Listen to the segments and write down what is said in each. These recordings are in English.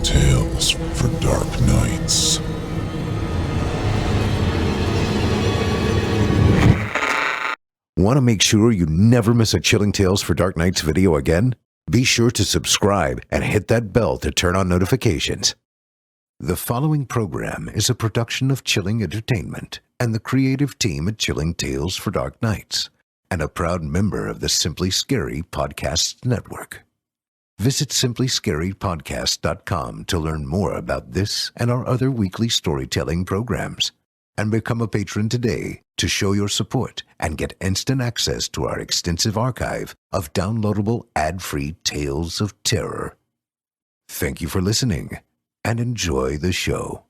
Chilling tales for dark nights. Want to make sure you never miss a Chilling Tales for Dark Nights video again? Be sure to subscribe and hit that bell to turn on notifications. The following program is a production of Chilling Entertainment and the creative team at Chilling Tales for Dark Nights, and a proud member of the Simply Scary Podcasts Network. Visit simplyscarypodcast.com to learn more about this and our other weekly storytelling programs, and become a patron today to show your support and get instant access to our extensive archive of downloadable ad-free tales of terror. Thank you for listening, and enjoy the show.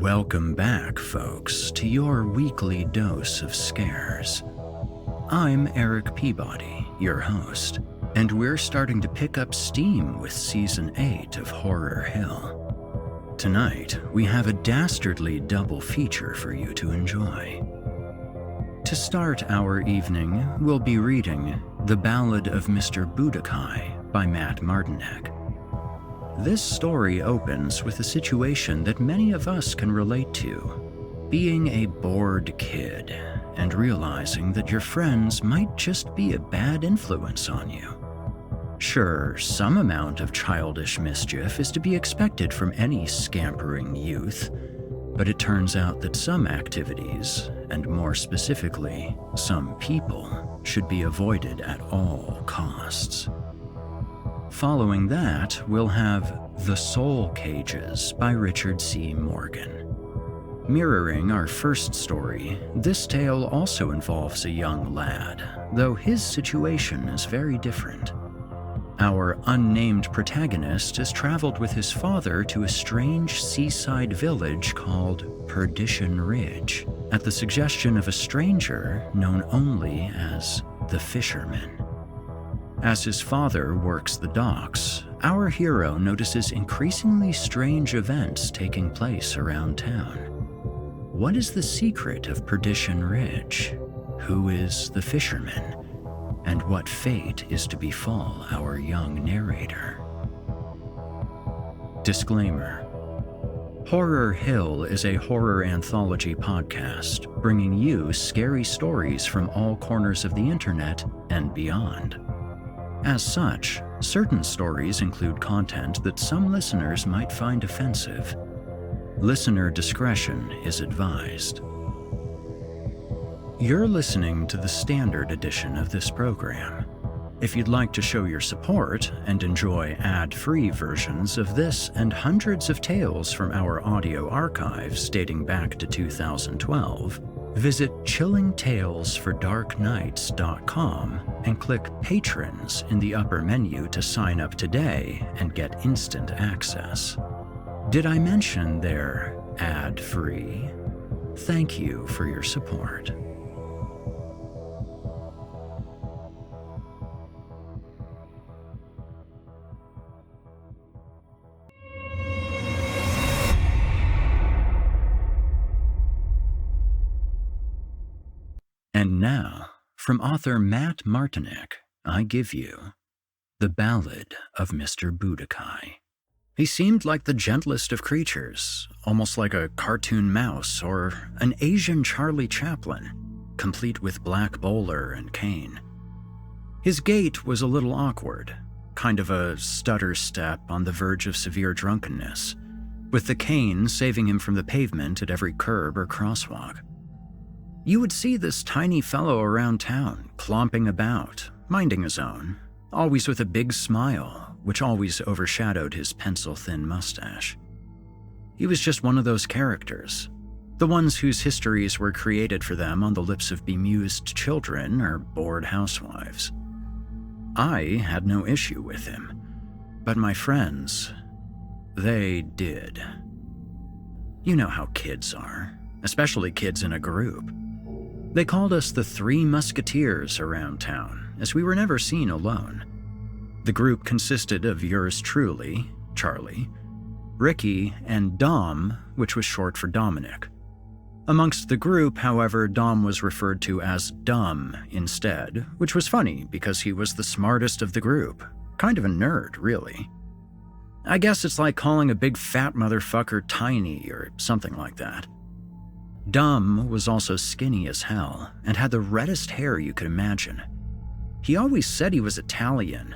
Welcome back, folks, to your weekly dose of scares. I'm Erik Peabody, your host, and we're starting to pick up steam with Season 8 of Horror Hill. Tonight, we have a dastardly double feature for you to enjoy. To start our evening, we'll be reading The Ballad of Mr. Budokai by Matt Martinek. This story opens with a situation that many of us can relate to: being a bored kid and realizing that your friends might just be a bad influence on you. Sure, some amount of childish mischief is to be expected from any scampering youth, but it turns out that some activities, and more specifically, some people, should be avoided at all costs. Following that, we'll have The Soul Cages by Richard C. Morgan. Mirroring our first story, this tale also involves a young lad, though his situation is very different. Our unnamed protagonist has traveled with his father to a strange seaside village called Perdition Ridge, at the suggestion of a stranger known only as the Fisherman. As his father works the docks, our hero notices increasingly strange events taking place around town. What is the secret of Perdition Ridge? Who is the Fisherman? And what fate is to befall our young narrator? Disclaimer: Horror Hill is a horror anthology podcast bringing you scary stories from all corners of the internet and beyond. As such, certain stories include content that some listeners might find offensive. Listener discretion is advised. You're listening to the standard edition of this program. If you'd like to show your support and enjoy ad-free versions of this and hundreds of tales from our audio archives dating back to 2012, visit chillingtalesfordarknights.com and click Patrons in the upper menu to sign up today and get instant access. Did I mention they're ad-free? Thank you for your support. And now, From author Matt Martinek, I give you The Ballad of Mr. Budokai. He seemed like the gentlest of creatures, almost like a cartoon mouse or an Asian Charlie Chaplin, complete with black bowler and cane. His gait was a little awkward, kind of a stutter step on the verge of severe drunkenness, with the cane saving him from the pavement at every curb or crosswalk. You would see this tiny fellow around town, clomping about, minding his own, always with a big smile, which always overshadowed his pencil-thin mustache. He was just one of those characters, the ones whose histories were created for them on the lips of bemused children or bored housewives. I had no issue with him, but my friends, they did. You know how kids are, especially kids in a group. They called us the Three Musketeers around town, as we were never seen alone. The group consisted of yours truly, Charlie, Ricky, and Dom, which was short for Dominic. Amongst the group, however, Dom was referred to as Dumb instead, which was funny because he was the smartest of the group. Kind of a nerd, really. I guess it's like calling a big fat motherfucker tiny or something like that. Dumb was also skinny as hell and had the reddest hair you could imagine. He always said he was Italian,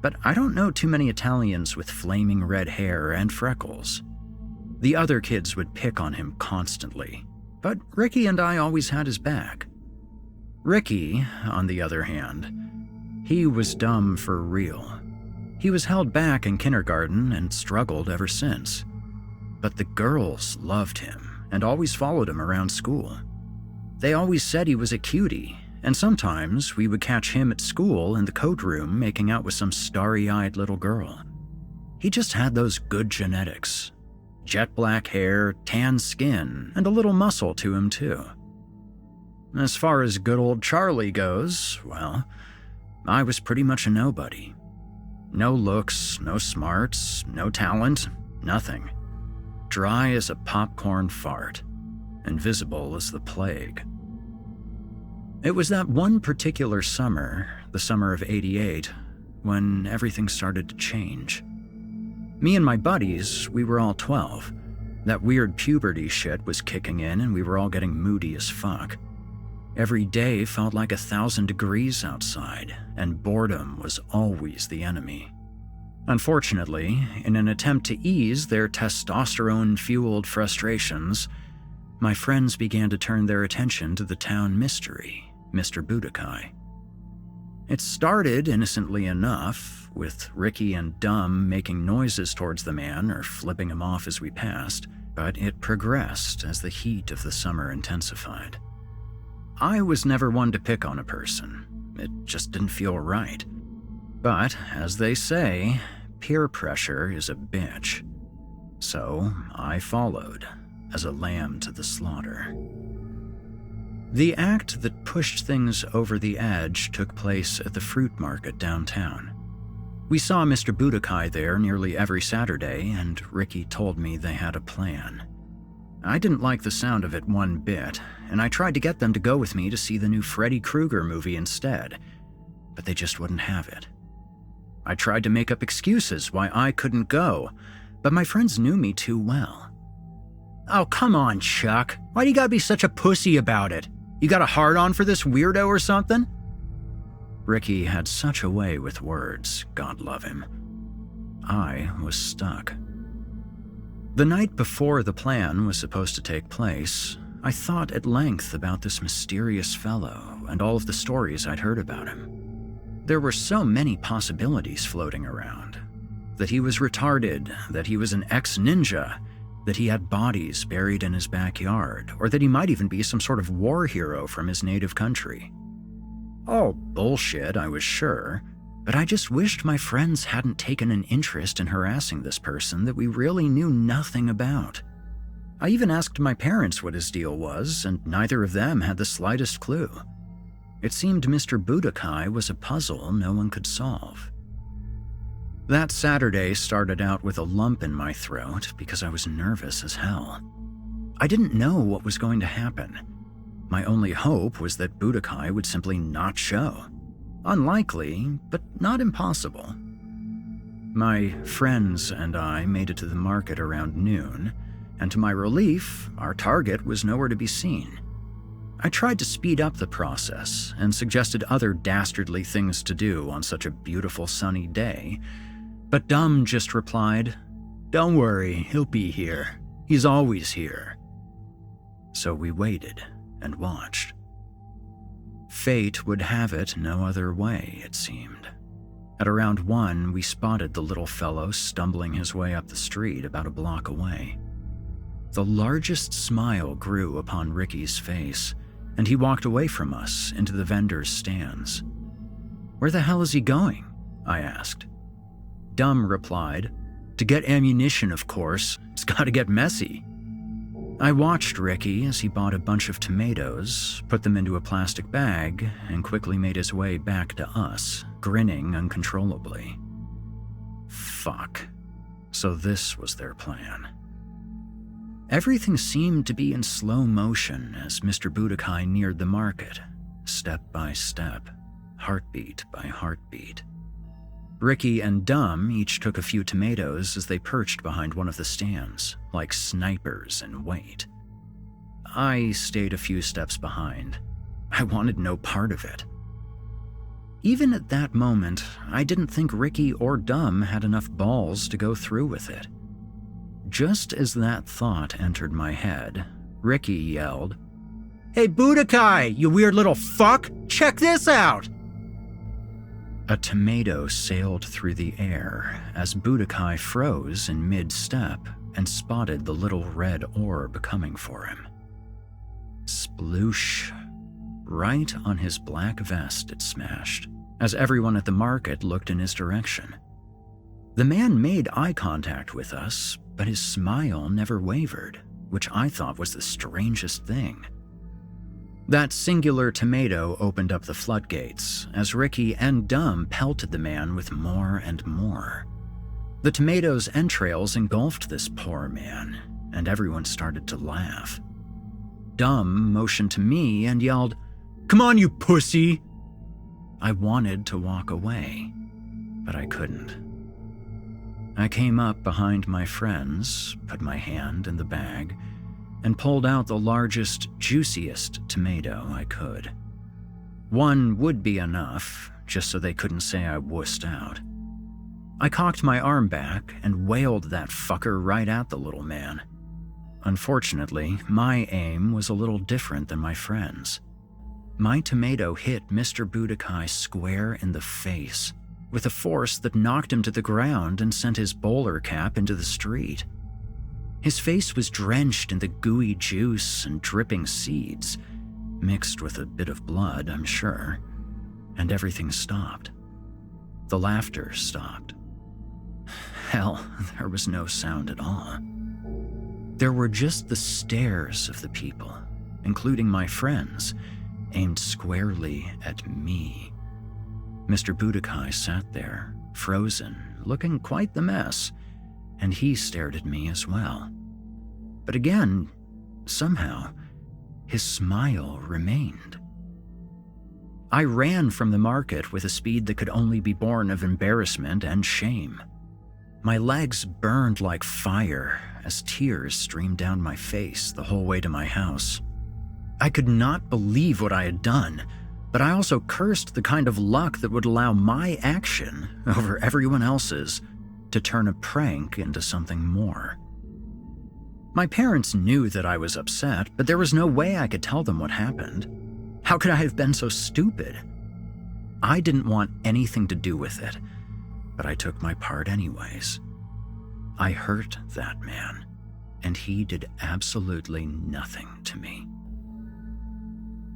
but I don't know too many Italians with flaming red hair and freckles. The other kids would pick on him constantly, but Ricky and I always had his back. Ricky, on the other hand, he was dumb for real. He was held back in kindergarten and struggled ever since. But the girls loved him and always followed him around school. They always said he was a cutie, and sometimes we would catch him at school in the coat room making out with some starry-eyed little girl. He just had those good genetics. Jet black hair, tan skin, and a little muscle to him too. As far as good old Charlie goes, well, I was pretty much a nobody. No looks, no smarts, no talent, nothing. Dry as a popcorn fart, invisible as the plague. It was that one particular summer, the summer of '88, when everything started to change. Me and my buddies, we were all 12. That weird puberty shit was kicking in and we were all getting moody as fuck. Every day felt like 1,000 degrees outside, and boredom was always the enemy. Unfortunately, in an attempt to ease their testosterone-fueled frustrations, my friends began to turn their attention to the town mystery, Mr. Budokai. It started innocently enough, with Ricky and Dumb making noises towards the man or flipping him off as we passed, but it progressed as the heat of the summer intensified. I was never one to pick on a person. It just didn't feel right. But, as they say, peer pressure is a bitch. So I followed, as a lamb to the slaughter. The act that pushed things over the edge took place at the fruit market downtown. We saw Mr. Budokai there nearly every Saturday, and Ricky told me they had a plan. I didn't like the sound of it one bit, and I tried to get them to go with me to see the new Freddy Krueger movie instead, but they just wouldn't have it. I tried to make up excuses why I couldn't go, but my friends knew me too well. "Oh, come on, Chuck. Why do you gotta be such a pussy about it? You got a hard-on for this weirdo or something?" Ricky had such a way with words, God love him. I was stuck. The night before the plan was supposed to take place, I thought at length about this mysterious fellow and all of the stories I'd heard about him. There were so many possibilities floating around. That he was retarded, that he was an ex-ninja, that he had bodies buried in his backyard, or that he might even be some sort of war hero from his native country. All bullshit, I was sure, but I just wished my friends hadn't taken an interest in harassing this person that we really knew nothing about. I even asked my parents what his deal was, and neither of them had the slightest clue. It seemed Mr. Budokai was a puzzle no one could solve. That Saturday started out with a lump in my throat because I was nervous as hell. I didn't know what was going to happen. My only hope was that Budokai would simply not show. Unlikely, but not impossible. My friends and I made it to the market around noon, and to my relief, our target was nowhere to be seen. I tried to speed up the process and suggested other dastardly things to do on such a beautiful sunny day, but Dumb just replied, "Don't worry, he'll be here. He's always here." So we waited and watched. Fate would have it no other way, it seemed. At around 1, we spotted the little fellow stumbling his way up the street about a block away. The largest smile grew upon Ricky's face, and he walked away from us into the vendors' stands. "Where the hell is he going?" I asked. Dumb replied, "To get ammunition, of course. It's gotta get messy." I watched Ricky as he bought a bunch of tomatoes, put them into a plastic bag, and quickly made his way back to us, grinning uncontrollably. Fuck. So this was their plan. Everything seemed to be in slow motion as Mr. Budokai neared the market, step by step, heartbeat by heartbeat. Ricky and Dumb each took a few tomatoes as they perched behind one of the stands, like snipers in wait. I stayed a few steps behind. I wanted no part of it. Even at that moment, I didn't think Ricky or Dumb had enough balls to go through with it. Just as that thought entered my head, Ricky yelled, "Hey Budokai, you weird little fuck! Check this out!" A tomato sailed through the air as Budokai froze in mid-step and spotted the little red orb coming for him. Sploosh. Right on his black vest it smashed, as everyone at the market looked in his direction. The man made eye contact with us, but his smile never wavered, which I thought was the strangest thing. That singular tomato opened up the floodgates as Ricky and Dumb pelted the man with more and more. The tomato's entrails engulfed this poor man, and everyone started to laugh. Dumb motioned to me and yelled, "Come on, you pussy!" I wanted to walk away, but I couldn't. I came up behind my friends, put my hand in the bag, and pulled out the largest, juiciest tomato I could. One would be enough, just so they couldn't say I wussed out. I cocked my arm back and wailed that fucker right at the little man. Unfortunately, my aim was a little different than my friends. My tomato hit Mr. Budokai square in the face, with a force that knocked him to the ground and sent his bowler cap into the street. His face was drenched in the gooey juice and dripping seeds, mixed with a bit of blood, I'm sure, and everything stopped. The laughter stopped. Hell, there was no sound at all. There were just the stares of the people, including my friends, aimed squarely at me. Mr. Budokai sat there, frozen, looking quite the mess, and he stared at me as well. But again, somehow, his smile remained. I ran from the market with a speed that could only be born of embarrassment and shame. My legs burned like fire as tears streamed down my face the whole way to my house. I could not believe what I had done, but I also cursed the kind of luck that would allow my action over everyone else's to turn a prank into something more. My parents knew that I was upset, but there was no way I could tell them what happened. How could I have been so stupid? I didn't want anything to do with it, but I took my part anyways. I hurt that man, and he did absolutely nothing to me.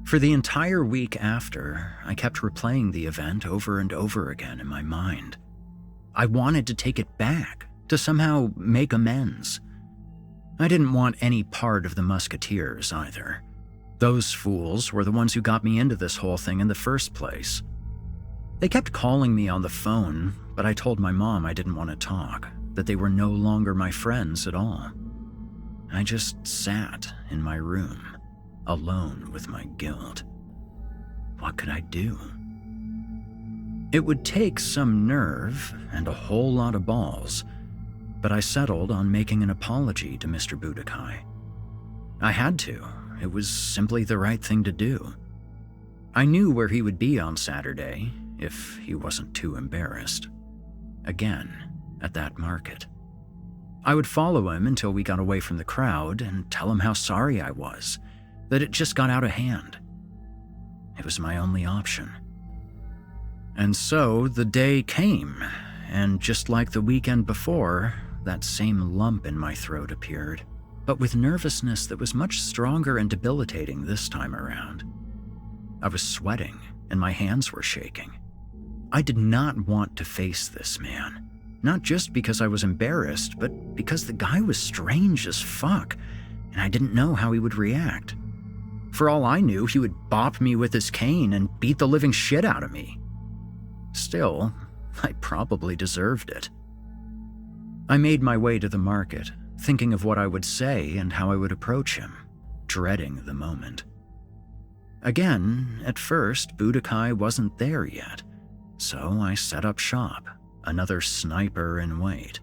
For the entire week after, I kept replaying the event over and over again in my mind. I wanted to take it back, to somehow make amends. I didn't want any part of the Musketeers either. Those fools were the ones who got me into this whole thing in the first place. They kept calling me on the phone, but I told my mom I didn't want to talk, that they were no longer my friends at all. I just sat in my room, alone with my guilt. What could I do? It would take some nerve and a whole lot of balls, but I settled on making an apology to Mr. Budokai. I had to. It was simply the right thing to do. I knew where he would be on Saturday, if he wasn't too embarrassed. Again, at that market. I would follow him until we got away from the crowd and tell him how sorry I was, that it just got out of hand. It was my only option. And so the day came, and just like the weekend before, that same lump in my throat appeared, but with nervousness that was much stronger and debilitating this time around. I was sweating, and my hands were shaking. I did not want to face this man, not just because I was embarrassed, but because the guy was strange as fuck, and I didn't know how he would react. For all I knew, he would bop me with his cane and beat the living shit out of me. Still, I probably deserved it. I made my way to the market, thinking of what I would say and how I would approach him, dreading the moment. Again, at first, Budokai wasn't there yet, so I set up shop, another sniper in wait.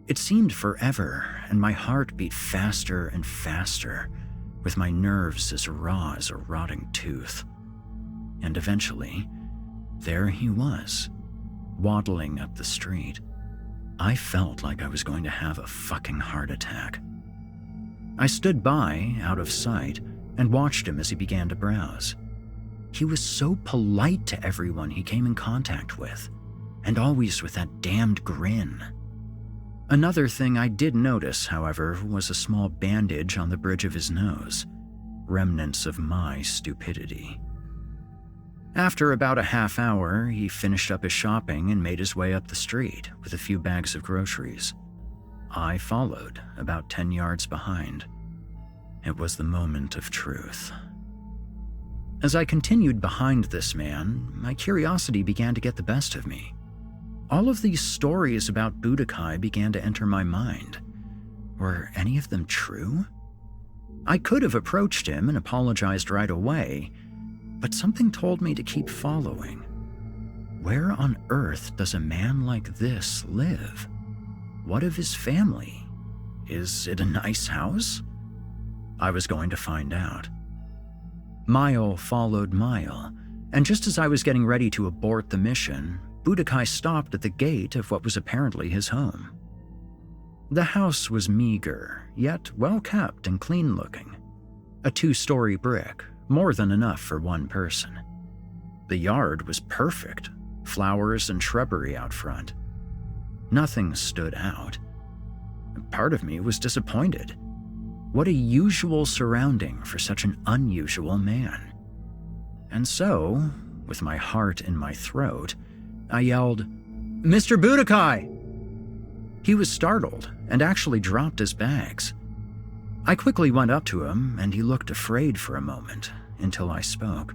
It seemed forever, and my heart beat faster and faster, with my nerves as raw as a rotting tooth. And eventually, there he was, waddling up the street. I felt like I was going to have a fucking heart attack. I stood by, out of sight, and watched him as he began to browse. He was so polite to everyone he came in contact with, and always with that damned grin. Another thing I did notice, however, was a small bandage on the bridge of his nose, remnants of my stupidity. After about a half hour, he finished up his shopping and made his way up the street with a few bags of groceries. I followed, about 10 yards behind. It was the moment of truth. As I continued behind this man, my curiosity began to get the best of me. All of these stories about Budokai began to enter my mind. Were any of them true? I could have approached him and apologized right away, but something told me to keep following. Where on earth does a man like this live? What of his family? Is it a nice house? I was going to find out. Mile followed mile, and just as I was getting ready to abort the mission, Budokai stopped at the gate of what was apparently his home. The house was meager, yet well-kept and clean-looking. A 2-story brick, more than enough for one person. The yard was perfect, flowers and shrubbery out front. Nothing stood out. Part of me was disappointed. What a usual surrounding for such an unusual man. And so, with my heart in my throat, I yelled, "Mr. Budokai!" He was startled and actually dropped his bags. I quickly went up to him, and he looked afraid for a moment until I spoke.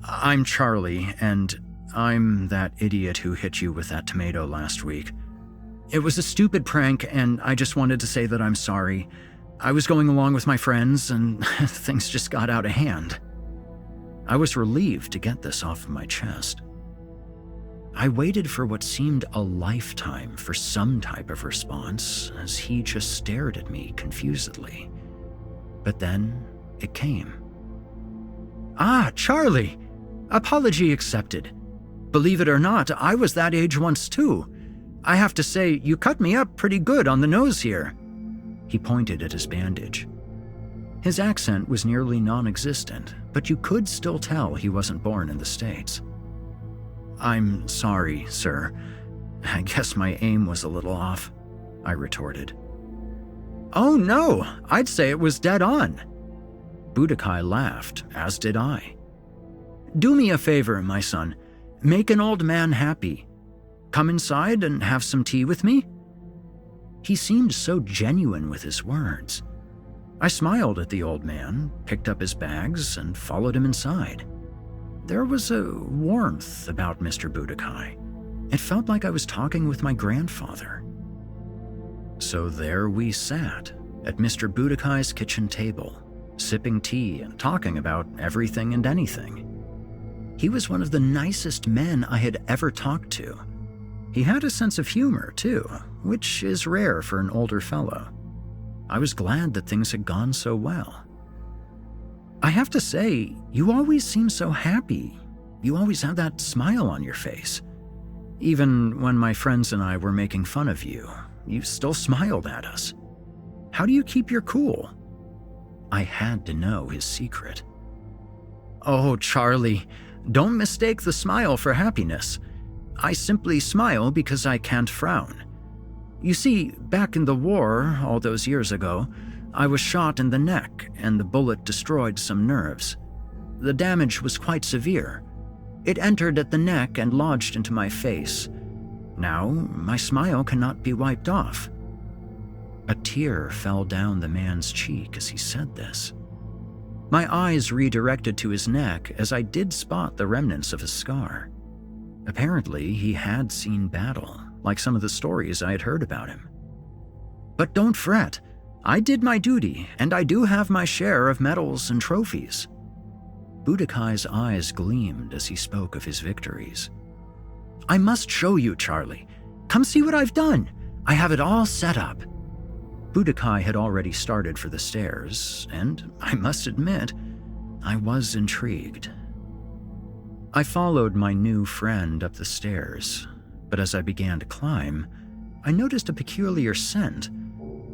"I'm Charlie, and I'm that idiot who hit you with that tomato last week. It was a stupid prank, and I just wanted to say that I'm sorry. I was going along with my friends, and things just got out of hand." I was relieved to get this off of my chest. I waited for what seemed a lifetime for some type of response as he just stared at me confusedly. But then it came. "Ah, Charlie! Apology accepted. Believe it or not, I was that age once too. I have to say, you cut me up pretty good on the nose here." He pointed at his bandage. His accent was nearly non-existent, but you could still tell he wasn't born in the States. "I'm sorry, sir. I guess my aim was a little off," I retorted. "Oh no, I'd say it was dead on." Budokai laughed, as did I. "Do me a favor, my son. Make an old man happy. Come inside and have some tea with me?" He seemed so genuine with his words. I smiled at the old man, picked up his bags, and followed him inside. There was a warmth about Mr. Budokai. It felt like I was talking with my grandfather. So there we sat, at Mr. Budokai's kitchen table, sipping tea and talking about everything and anything. He was one of the nicest men I had ever talked to. He had a sense of humor, too, which is rare for an older fellow. I was glad that things had gone so well. I have to say, you always seem so happy. You always have that smile on your face. Even when my friends and I were making fun of you, you still smiled at us. How do you keep your cool? I had to know his secret. Oh, Charlie, don't mistake the smile for happiness. I simply smile because I can't frown. You see, back in the war, all those years ago, I was shot in the neck and the bullet destroyed some nerves. The damage was quite severe. It entered at the neck and lodged into my face. Now, my smile cannot be wiped off. A tear fell down the man's cheek as he said this. My eyes redirected to his neck as I did spot the remnants of a scar. Apparently, he had seen battle, like some of the stories I had heard about him. But don't fret. I did my duty, and I do have my share of medals and trophies. Budokai's eyes gleamed as he spoke of his victories. I must show you, Charlie. Come see what I've done. I have it all set up. Budokai had already started for the stairs, and I must admit, I was intrigued. I followed my new friend up the stairs, but as I began to climb, I noticed a peculiar scent,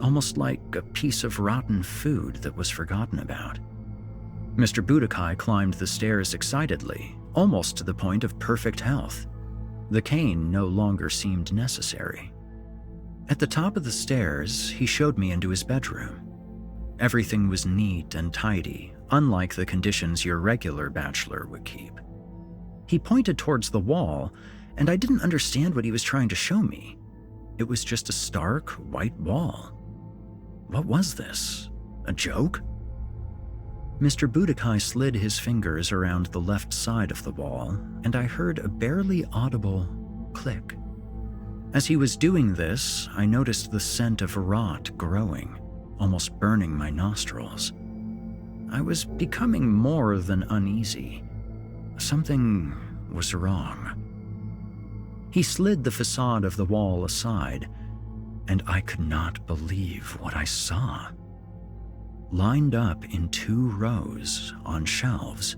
almost like a piece of rotten food that was forgotten about. Mr. Budokai climbed the stairs excitedly, almost to the point of perfect health. The cane no longer seemed necessary. At the top of the stairs, he showed me into his bedroom. Everything was neat and tidy, unlike the conditions your regular bachelor would keep. He pointed towards the wall, and I didn't understand what he was trying to show me. It was just a stark, white wall. What was this? A joke? Mr. Budokai slid his fingers around the left side of the wall, and I heard a barely audible click. As he was doing this, I noticed the scent of rot growing, almost burning my nostrils. I was becoming more than uneasy. Something was wrong. He slid the facade of the wall aside, and I could not believe what I saw. Lined up in 2 rows on shelves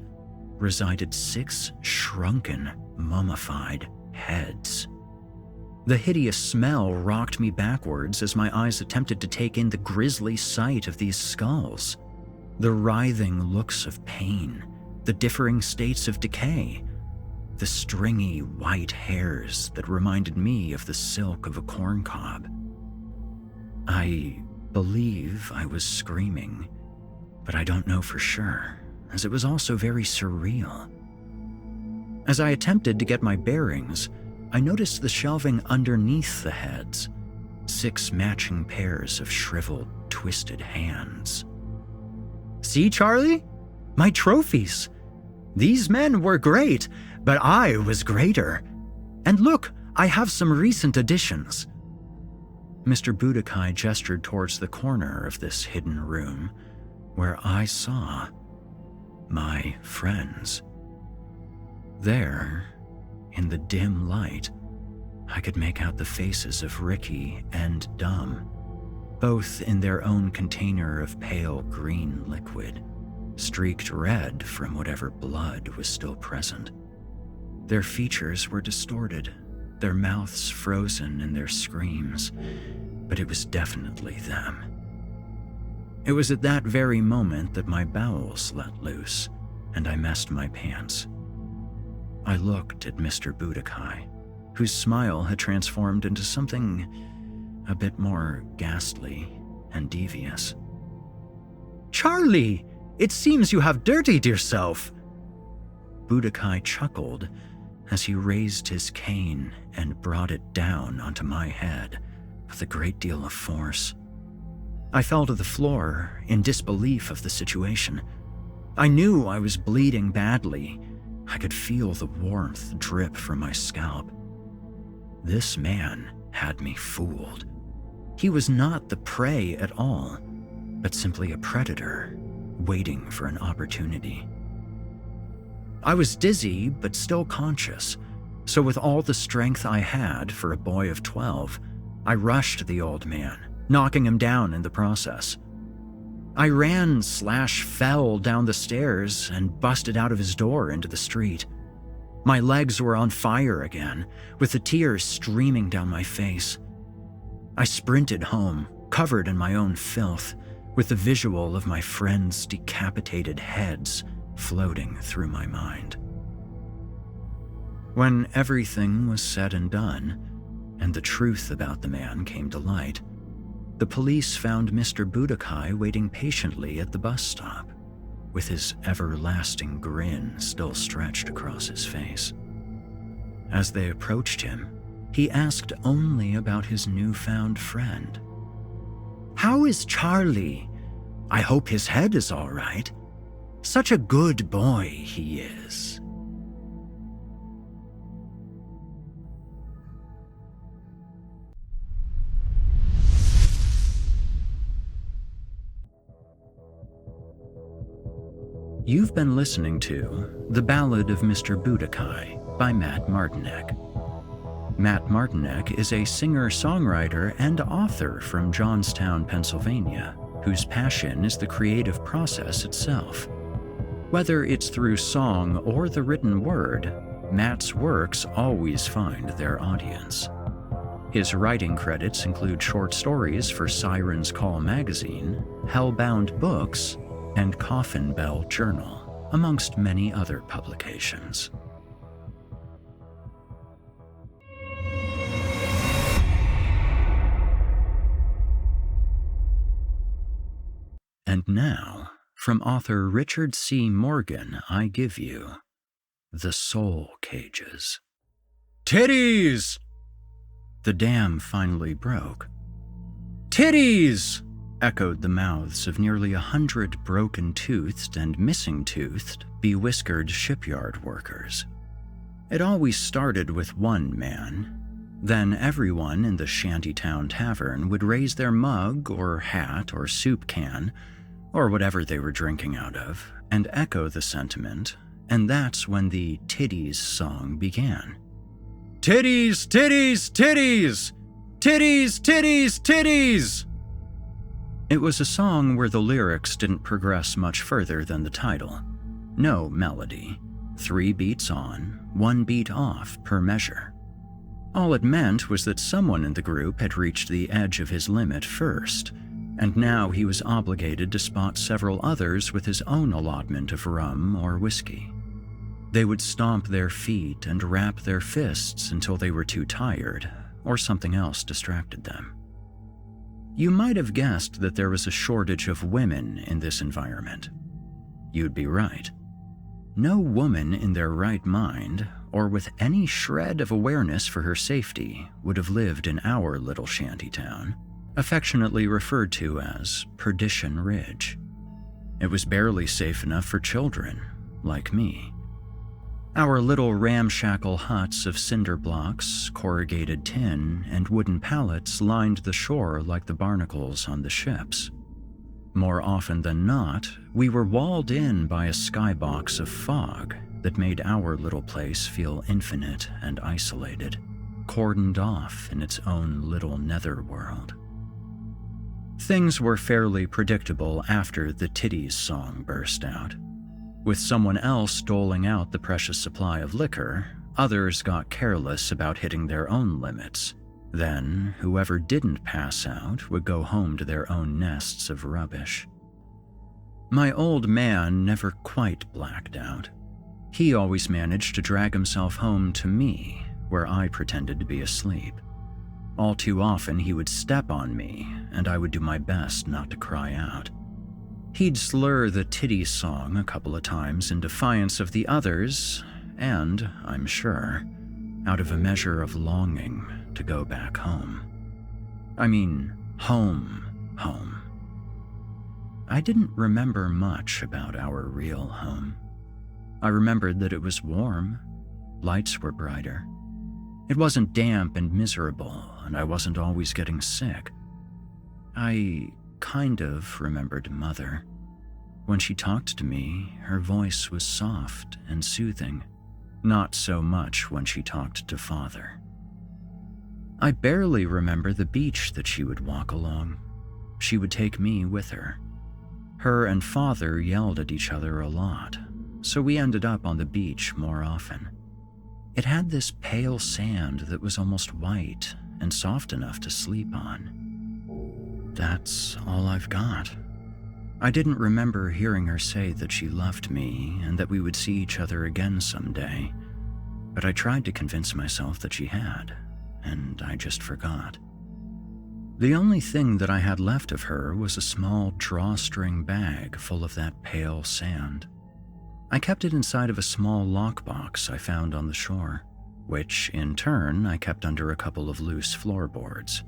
resided 6 shrunken, mummified heads. The hideous smell rocked me backwards as my eyes attempted to take in the grisly sight of these skulls. The writhing looks of pain, the differing states of decay, the stringy white hairs that reminded me of the silk of a corncob. I believe I was screaming, but I don't know for sure, as it was also very surreal. As I attempted to get my bearings, I noticed the shelving underneath the heads, 6 matching pairs of shriveled, twisted hands. See, Charlie? My trophies! These men were great, but I was greater. And look, I have some recent additions. Mr. Budokai gestured towards the corner of this hidden room, where I saw my friends. There, in the dim light, I could make out the faces of Ricky and Dum, both in their own container of pale green liquid, streaked red from whatever blood was still present. Their features were distorted, their mouths frozen in their screams, but it was definitely them. It was at that very moment that my bowels let loose, and I messed my pants. I looked at Mr. Budokai, whose smile had transformed into something a bit more ghastly and devious. Charlie, it seems you have dirtied yourself. Budokai chuckled as he raised his cane and brought it down onto my head with a great deal of force. I fell to the floor in disbelief of the situation. I knew I was bleeding badly. I could feel the warmth drip from my scalp. This man had me fooled. He was not the prey at all, but simply a predator, waiting for an opportunity. I was dizzy, but still conscious, so with all the strength I had for a boy of 12, I rushed the old man, knocking him down in the process. I ran/fell down the stairs and busted out of his door into the street. My legs were on fire again, with the tears streaming down my face. I sprinted home, covered in my own filth, with the visual of my friends' decapitated heads floating through my mind. When everything was said and done, and the truth about the man came to light, the police found Mr. Budokai waiting patiently at the bus stop, with his everlasting grin still stretched across his face. As they approached him, he asked only about his newfound friend. "How is Charlie? I hope his head is all right. Such a good boy he is." You've been listening to The Ballad of Mr. Budokai by Matt Martinek. Matt Martinek is a singer-songwriter and author from Johnstown, Pennsylvania, whose passion is the creative process itself. Whether it's through song or the written word, Matt's works always find their audience. His writing credits include short stories for Siren's Call magazine, Hellbound Books, and Coffin Bell Journal, amongst many other publications. And now, from author Richard C. Morgan, I give you The Soul Cages. "Titties!" The dam finally broke. "Titties!" echoed the mouths of nearly 100 broken-toothed and missing-toothed, bewhiskered shipyard workers. It always started with one man. Then everyone in the shantytown tavern would raise their mug or hat or soup can, or whatever they were drinking out of, and echo the sentiment, and that's when the Titties song began. "Titties, titties, titties! Titties, titties, titties!" It was a song where the lyrics didn't progress much further than the title. No melody. 3 beats on, 1 beat off per measure. All it meant was that someone in the group had reached the edge of his limit first, and now he was obligated to spot several others with his own allotment of rum or whiskey. They would stomp their feet and rap their fists until they were too tired, or something else distracted them. You might have guessed that there was a shortage of women in this environment. You'd be right. No woman in their right mind, or with any shred of awareness for her safety, would have lived in our little shantytown, affectionately referred to as Perdition Ridge. It was barely safe enough for children, like me. Our little ramshackle huts of cinder blocks, corrugated tin, and wooden pallets lined the shore like the barnacles on the ships. More often than not, we were walled in by a skybox of fog that made our little place feel infinite and isolated, cordoned off in its own little netherworld. Things were fairly predictable after the Titties song burst out. With someone else doling out the precious supply of liquor, others got careless about hitting their own limits. Then, whoever didn't pass out would go home to their own nests of rubbish. My old man never quite blacked out. He always managed to drag himself home to me, where I pretended to be asleep. All too often he would step on me, and I would do my best not to cry out. He'd slur the Titties song a couple of times in defiance of the others, and, I'm sure, out of a measure of longing to go back home. I mean, home. I didn't remember much about our real home. I remembered that it was warm, lights were brighter. It wasn't damp and miserable, and I wasn't always getting sick. I kind of remembered Mother. When she talked to me, her voice was soft and soothing, not so much when she talked to Father. I barely remember the beach that she would walk along. She would take me with her. Her and Father yelled at each other a lot, so we ended up on the beach more often. It had this pale sand that was almost white and soft enough to sleep on. That's all I've got. I didn't remember hearing her say that she loved me and that we would see each other again someday, but I tried to convince myself that she had, and I just forgot. The only thing that I had left of her was a small drawstring bag full of that pale sand. I kept it inside of a small lockbox I found on the shore, which, in turn, I kept under a couple of loose floorboards.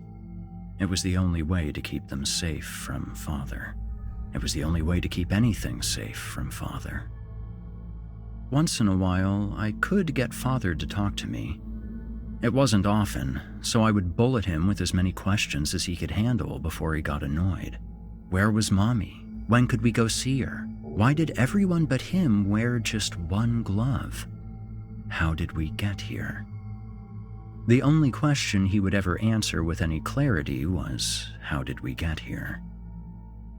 It was the only way to keep them safe from Father. It was the only way to keep anything safe from Father. Once in a while, I could get Father to talk to me. It wasn't often, so I would bullet him with as many questions as he could handle before he got annoyed. Where was Mommy? When could we go see her? Why did everyone but him wear just one glove? How did we get here? The only question he would ever answer with any clarity was, how did we get here?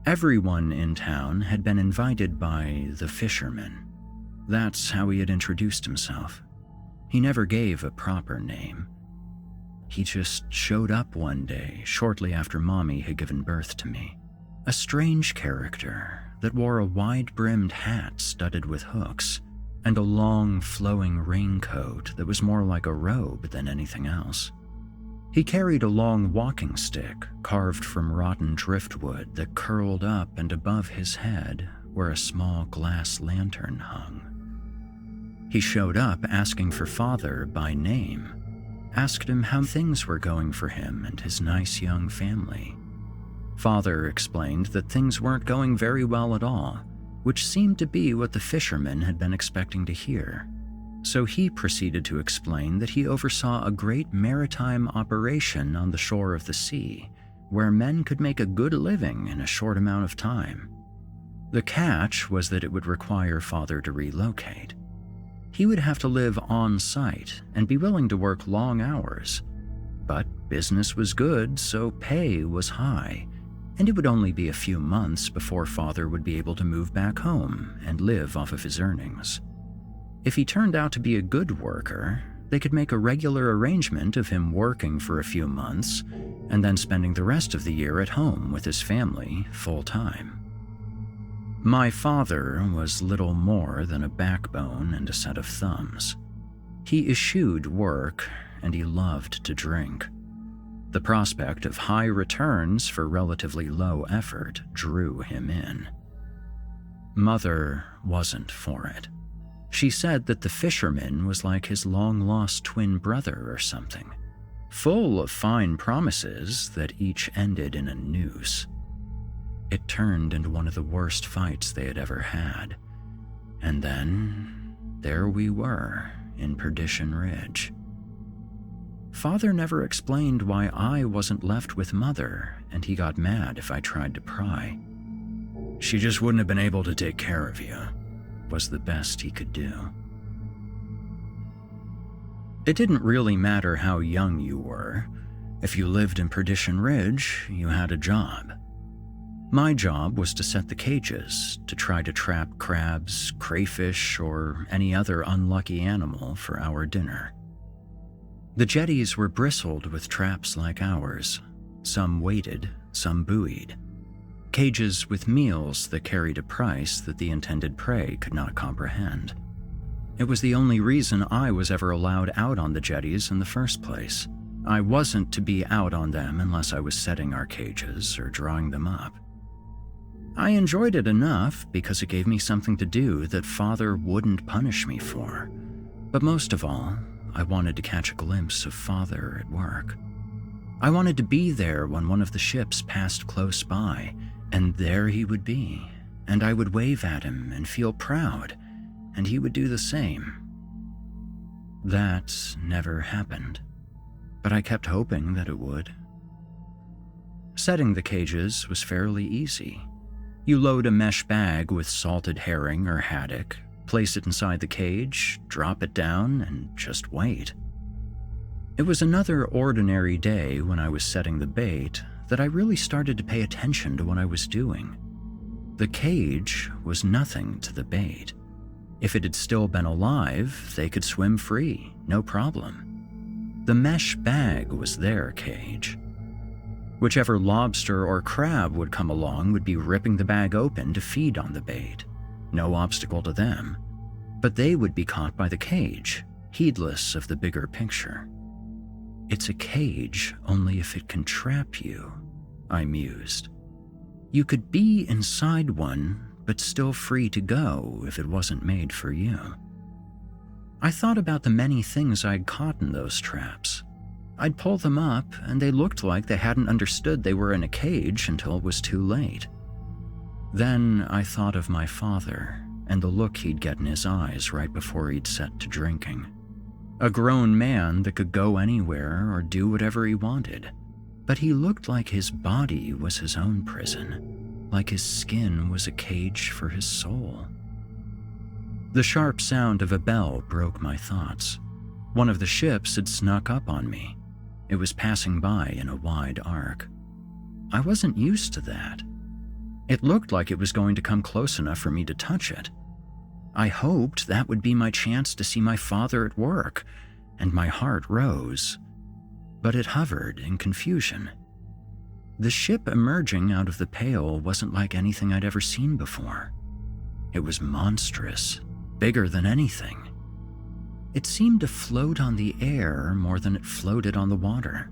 Everyone in town had been invited by the fisherman. That's how he had introduced himself. He never gave a proper name. He just showed up one day shortly after Mommy had given birth to me. A strange character that wore a wide-brimmed hat studded with hooks and a long, flowing raincoat that was more like a robe than anything else. He carried a long walking stick carved from rotten driftwood that curled up, and above his head where a small glass lantern hung. He showed up asking for Father by name, asked him how things were going for him and his nice young family. Father explained that things weren't going very well at all, which seemed to be what the fisherman had been expecting to hear. So he proceeded to explain that he oversaw a great maritime operation on the shore of the sea, where men could make a good living in a short amount of time. The catch was that it would require Father to relocate. He would have to live on site and be willing to work long hours. But business was good, so pay was high, and it would only be a few months before Father would be able to move back home and live off of his earnings. If he turned out to be a good worker, they could make a regular arrangement of him working for a few months and then spending the rest of the year at home with his family full-time. My father was little more than a backbone and a set of thumbs. He eschewed work, and he loved to drink. The prospect of high returns for relatively low effort drew him in. Mother wasn't for it. She said that the fisherman was like his long-lost twin brother or something, full of fine promises that each ended in a noose. It turned into one of the worst fights they had ever had. And then, there we were, in Perdition Ridge. Father never explained why I wasn't left with Mother, and he got mad if I tried to pry. She just wouldn't have been able to take care of you, was the best he could do. It didn't really matter how young you were. If you lived in Perdition Ridge, you had a job. My job was to set the cages, to try to trap crabs, crayfish, or any other unlucky animal for our dinner. The jetties were bristled with traps like ours. Some weighted, some buoyed. Cages with meals that carried a price that the intended prey could not comprehend. It was the only reason I was ever allowed out on the jetties in the first place. I wasn't to be out on them unless I was setting our cages or drawing them up. I enjoyed it enough because it gave me something to do that Father wouldn't punish me for. But most of all, I wanted to catch a glimpse of Father at work. I wanted to be there when one of the ships passed close by, and there he would be, and I would wave at him and feel proud, and he would do the same. That never happened, but I kept hoping that it would. Setting the cages was fairly easy. You load a mesh bag with salted herring or haddock, place it inside the cage, drop it down, and just wait. It was another ordinary day when I was setting the bait that I really started to pay attention to what I was doing. The cage was nothing to the bait. If it had still been alive, they could swim free, no problem. The mesh bag was their cage. Whichever lobster or crab would come along would be ripping the bag open to feed on the bait. No obstacle to them. But they would be caught by the cage, heedless of the bigger picture. It's a cage only if it can trap you, I mused. You could be inside one, but still free to go if it wasn't made for you. I thought about the many things I'd caught in those traps. I'd pull them up, and they looked like they hadn't understood they were in a cage until it was too late. Then I thought of my father and the look he'd get in his eyes right before he'd set to drinking. A grown man that could go anywhere or do whatever he wanted, but he looked like his body was his own prison, like his skin was a cage for his soul. The sharp sound of a bell broke my thoughts. One of the ships had snuck up on me. It was passing by in a wide arc. I wasn't used to that. It looked like it was going to come close enough for me to touch it. I hoped that would be my chance to see my father at work, and my heart rose. But it hovered in confusion. The ship emerging out of the pale wasn't like anything I'd ever seen before. It was monstrous, bigger than anything. It seemed to float on the air more than it floated on the water.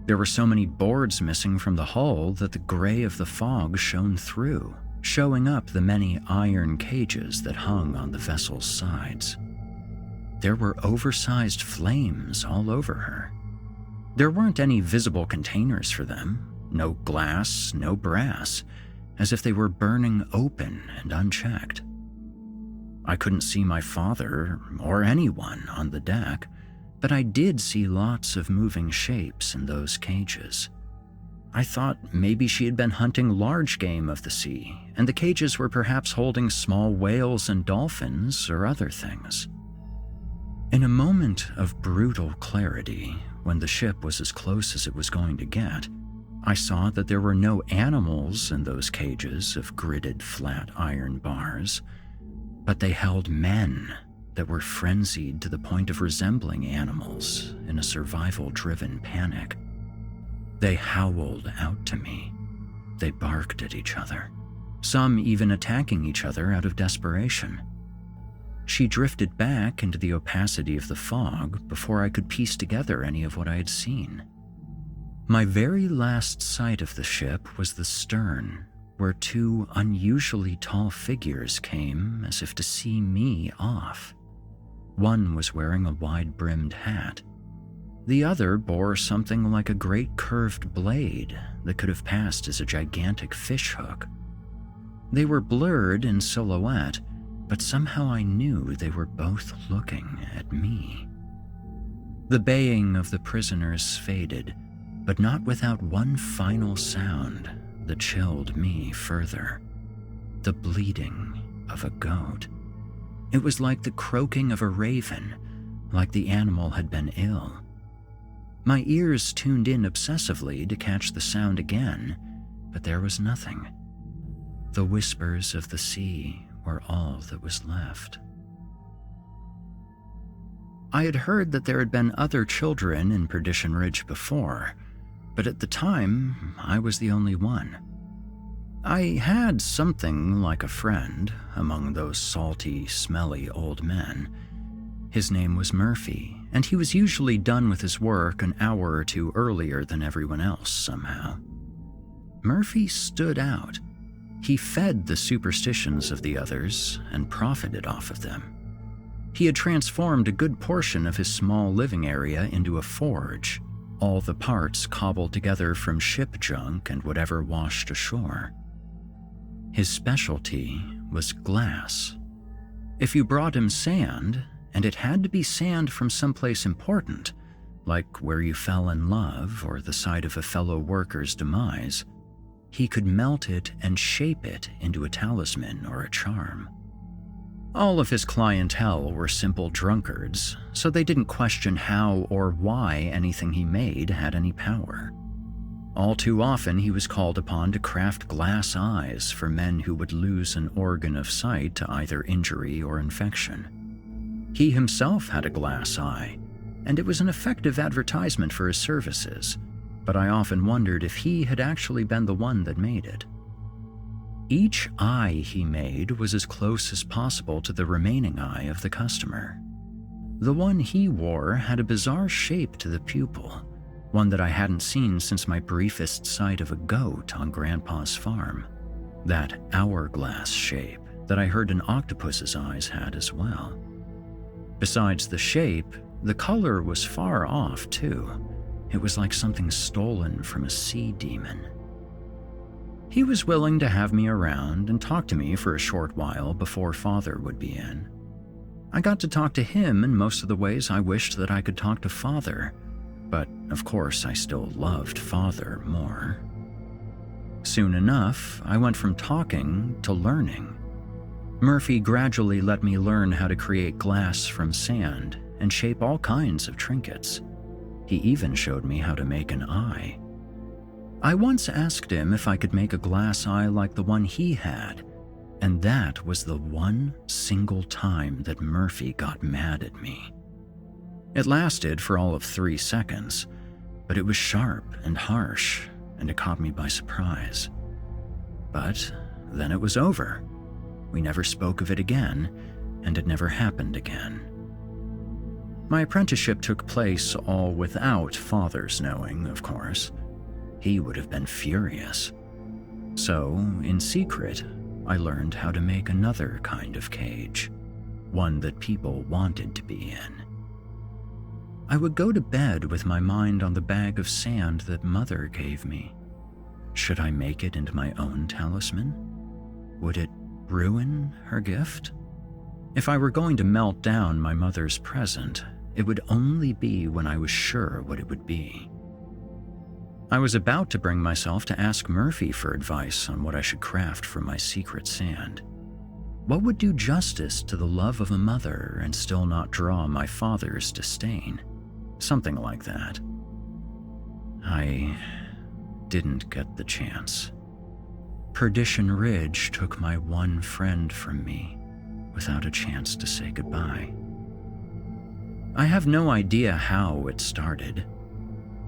There were so many boards missing from the hull that the gray of the fog shone through, showing up the many iron cages that hung on the vessel's sides. There were oversized flames all over her. There weren't any visible containers for them, no glass, no brass, as if they were burning open and unchecked. I couldn't see my father or anyone on the deck, but I did see lots of moving shapes in those cages. I thought maybe she had been hunting large game of the sea, and the cages were perhaps holding small whales and dolphins or other things. In a moment of brutal clarity, when the ship was as close as it was going to get, I saw that there were no animals in those cages of gridded flat iron bars, but they held men that were frenzied to the point of resembling animals in a survival-driven panic. They howled out to me. They barked at each other, some even attacking each other out of desperation. She drifted back into the opacity of the fog before I could piece together any of what I had seen. My very last sight of the ship was the stern, where two unusually tall figures came as if to see me off. One was wearing a wide-brimmed hat. The other bore something like a great curved blade that could have passed as a gigantic fishhook. They were blurred in silhouette, but somehow I knew they were both looking at me. The baying of the prisoners faded, but not without one final sound that chilled me further. The bleating of a goat. It was like the croaking of a raven, like the animal had been ill. My ears tuned in obsessively to catch the sound again, but there was nothing. The whispers of the sea were all that was left. I had heard that there had been other children in Perdition Ridge before, but at the time, I was the only one. I had something like a friend among those salty, smelly old men. His name was Murphy, and he was usually done with his work an hour or two earlier than everyone else somehow. Murphy stood out. He fed the superstitions of the others and profited off of them. He had transformed a good portion of his small living area into a forge, all the parts cobbled together from ship junk and whatever washed ashore. His specialty was glass. If you brought him sand, and it had to be sand from someplace important, like where you fell in love or the site of a fellow worker's demise, he could melt it and shape it into a talisman or a charm. All of his clientele were simple drunkards, so they didn't question how or why anything he made had any power. All too often, he was called upon to craft glass eyes for men who would lose an organ of sight to either injury or infection. He himself had a glass eye, and it was an effective advertisement for his services, but I often wondered if he had actually been the one that made it. Each eye he made was as close as possible to the remaining eye of the customer. The one he wore had a bizarre shape to the pupil, one that I hadn't seen since my briefest sight of a goat on Grandpa's farm. That hourglass shape that I heard an octopus's eyes had as well. Besides the shape, the color was far off too. It was like something stolen from a sea demon. He was willing to have me around and talk to me for a short while before Father would be in. I got to talk to him in most of the ways I wished that I could talk to Father, but of course I still loved Father more. Soon enough, I went from talking to learning. Murphy gradually let me learn how to create glass from sand and shape all kinds of trinkets. He even showed me how to make an eye. I once asked him if I could make a glass eye like the one he had, and that was the one single time that Murphy got mad at me. It lasted for all of 3 seconds, but it was sharp and harsh, and it caught me by surprise. But then it was over. We never spoke of it again, and it never happened again. My apprenticeship took place all without Father's knowing, of course. He would have been furious. So, in secret, I learned how to make another kind of cage, one that people wanted to be in. I would go to bed with my mind on the bag of sand that Mother gave me. Should I make it into my own talisman? Would it ruin her gift? If I were going to melt down my mother's present, it would only be when I was sure what it would be. I was about to bring myself to ask Murphy for advice on what I should craft from my secret sand. What would do justice to the love of a mother and still not draw my father's disdain? Something like that. I didn't get the chance. Perdition Ridge took my one friend from me without a chance to say goodbye. I have no idea how it started.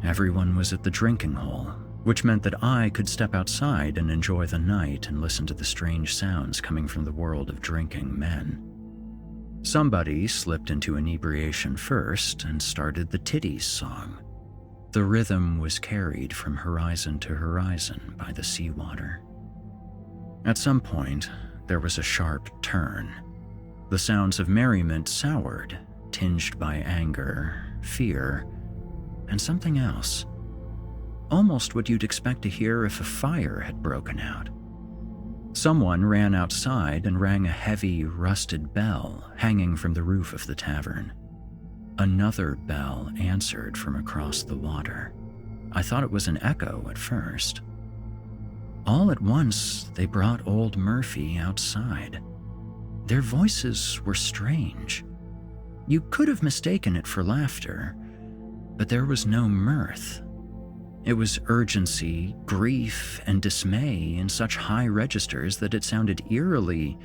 Everyone was at the drinking hole, which meant that I could step outside and enjoy the night and listen to the strange sounds coming from the world of drinking men. Somebody slipped into inebriation first and started the Titties song. The rhythm was carried from horizon to horizon by the seawater. At some point, there was a sharp turn. The sounds of merriment soured, tinged by anger, fear, and something else. Almost what you'd expect to hear if a fire had broken out. Someone ran outside and rang a heavy, rusted bell hanging from the roof of the tavern. Another bell answered from across the water. I thought it was an echo at first. All at once, they brought old Murphy outside. Their voices were strange. You could have mistaken it for laughter, but there was no mirth. It was urgency, grief, and dismay in such high registers that it sounded eerily,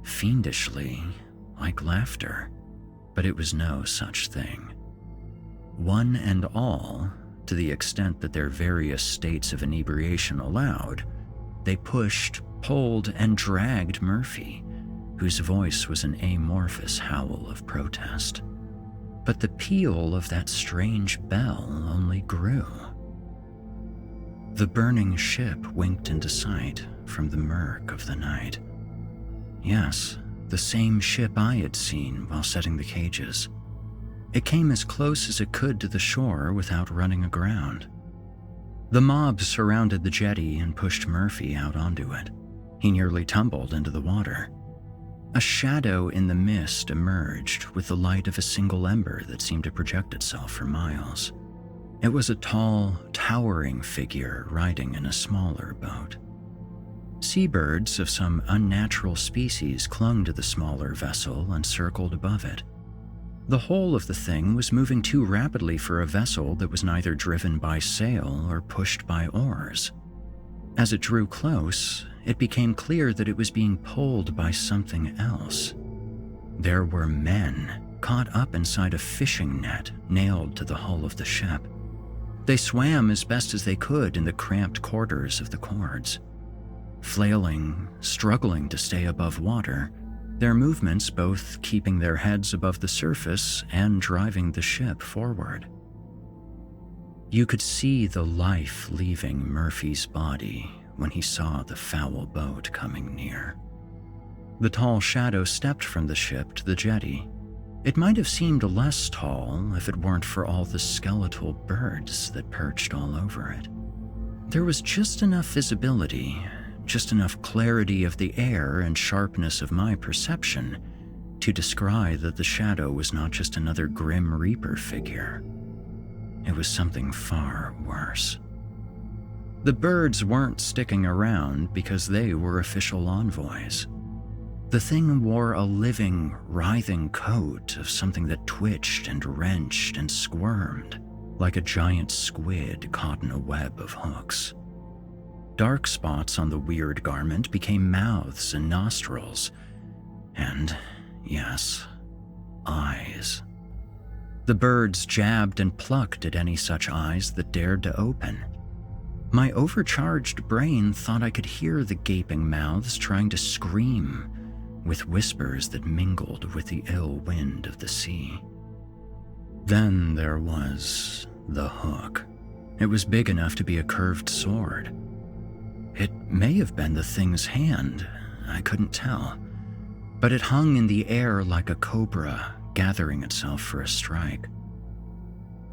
fiendishly, like laughter. But it was no such thing. One and all, to the extent that their various states of inebriation allowed, they pushed, pulled, and dragged Murphy, whose voice was an amorphous howl of protest. But the peal of that strange bell only grew. The burning ship winked into sight from the murk of the night. Yes, the same ship I had seen while setting the cages. It came as close as it could to the shore without running aground. The mob surrounded the jetty and pushed Murphy out onto it. He nearly tumbled into the water. A shadow in the mist emerged with the light of a single ember that seemed to project itself for miles. It was a tall, towering figure riding in a smaller boat. Seabirds of some unnatural species clung to the smaller vessel and circled above it. The whole of the thing was moving too rapidly for a vessel that was neither driven by sail or pushed by oars. As it drew close, it became clear that it was being pulled by something else. There were men caught up inside a fishing net nailed to the hull of the ship. They swam as best as they could in the cramped quarters of the cords. Flailing, struggling to stay above water, their movements both keeping their heads above the surface and driving the ship forward. You could see the life leaving Murphy's body when he saw the foul boat coming near. The tall shadow stepped from the ship to the jetty. It might have seemed less tall if it weren't for all the skeletal birds that perched all over it. There was just enough visibility, just enough clarity of the air and sharpness of my perception to descry that the shadow was not just another grim reaper figure. It was something far worse. The birds weren't sticking around because they were official envoys. The thing wore a living, writhing coat of something that twitched and wrenched and squirmed like a giant squid caught in a web of hooks. Dark spots on the weird garment became mouths and nostrils, and, yes, eyes. The birds jabbed and plucked at any such eyes that dared to open. My overcharged brain thought I could hear the gaping mouths trying to scream, with whispers that mingled with the ill wind of the sea. Then there was the hook. It was big enough to be a curved sword. It may have been the thing's hand, I couldn't tell, but it hung in the air like a cobra gathering itself for a strike.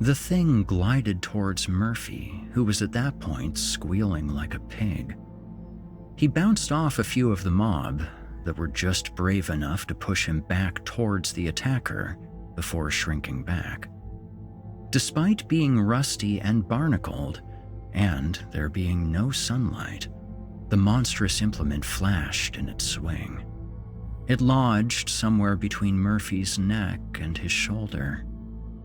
The thing glided towards Murphy, who was at that point squealing like a pig. He bounced off a few of the mob that were just brave enough to push him back towards the attacker before shrinking back. Despite being rusty and barnacled, and there being no sunlight, the monstrous implement flashed in its swing. It lodged somewhere between Murphy's neck and his shoulder.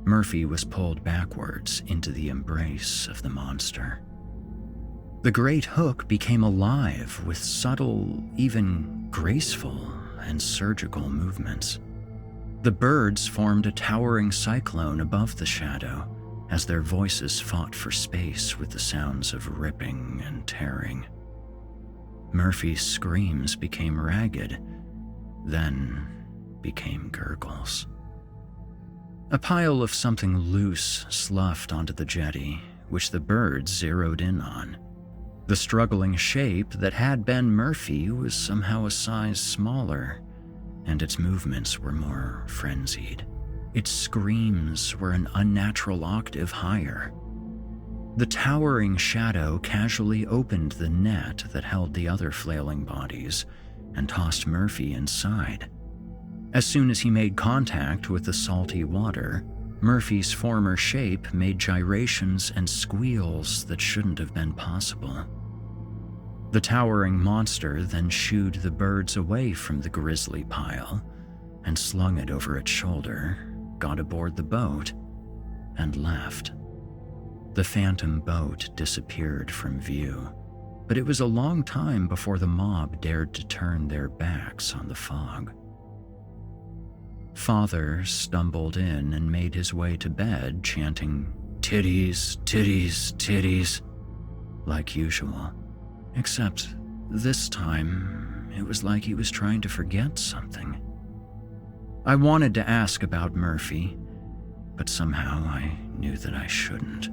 Murphy was pulled backwards into the embrace of the monster. The great hook became alive with subtle, even graceful and surgical movements. The birds formed a towering cyclone above the shadow as their voices fought for space with the sounds of ripping and tearing. Murphy's screams became ragged, then became gurgles. A pile of something loose sloughed onto the jetty, which the birds zeroed in on. The struggling shape that had been Murphy was somehow a size smaller, and its movements were more frenzied. Its screams were an unnatural octave higher. The towering shadow casually opened the net that held the other flailing bodies and tossed Murphy inside. As soon as he made contact with the salty water, Murphy's former shape made gyrations and squeals that shouldn't have been possible. The towering monster then shooed the birds away from the grisly pile and slung it over its shoulder, got aboard the boat, and left. The phantom boat disappeared from view, but it was a long time before the mob dared to turn their backs on the fog. Father stumbled in and made his way to bed, chanting, "Titties, titties, titties," like usual. Except this time, it was like he was trying to forget something. I wanted to ask about Murphy, but somehow I knew that I shouldn't.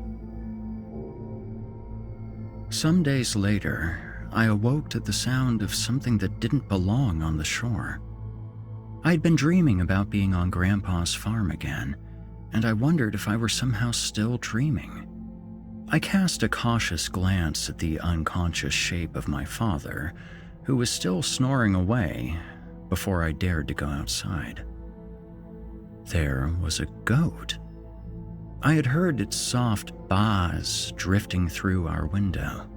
Some days later, I awoke to the sound of something that didn't belong on the shore. I'd been dreaming about being on Grandpa's farm again, and I wondered if I were somehow still dreaming. I cast a cautious glance at the unconscious shape of my father, who was still snoring away, before I dared to go outside. There was a goat. I had heard its soft baas drifting through our window.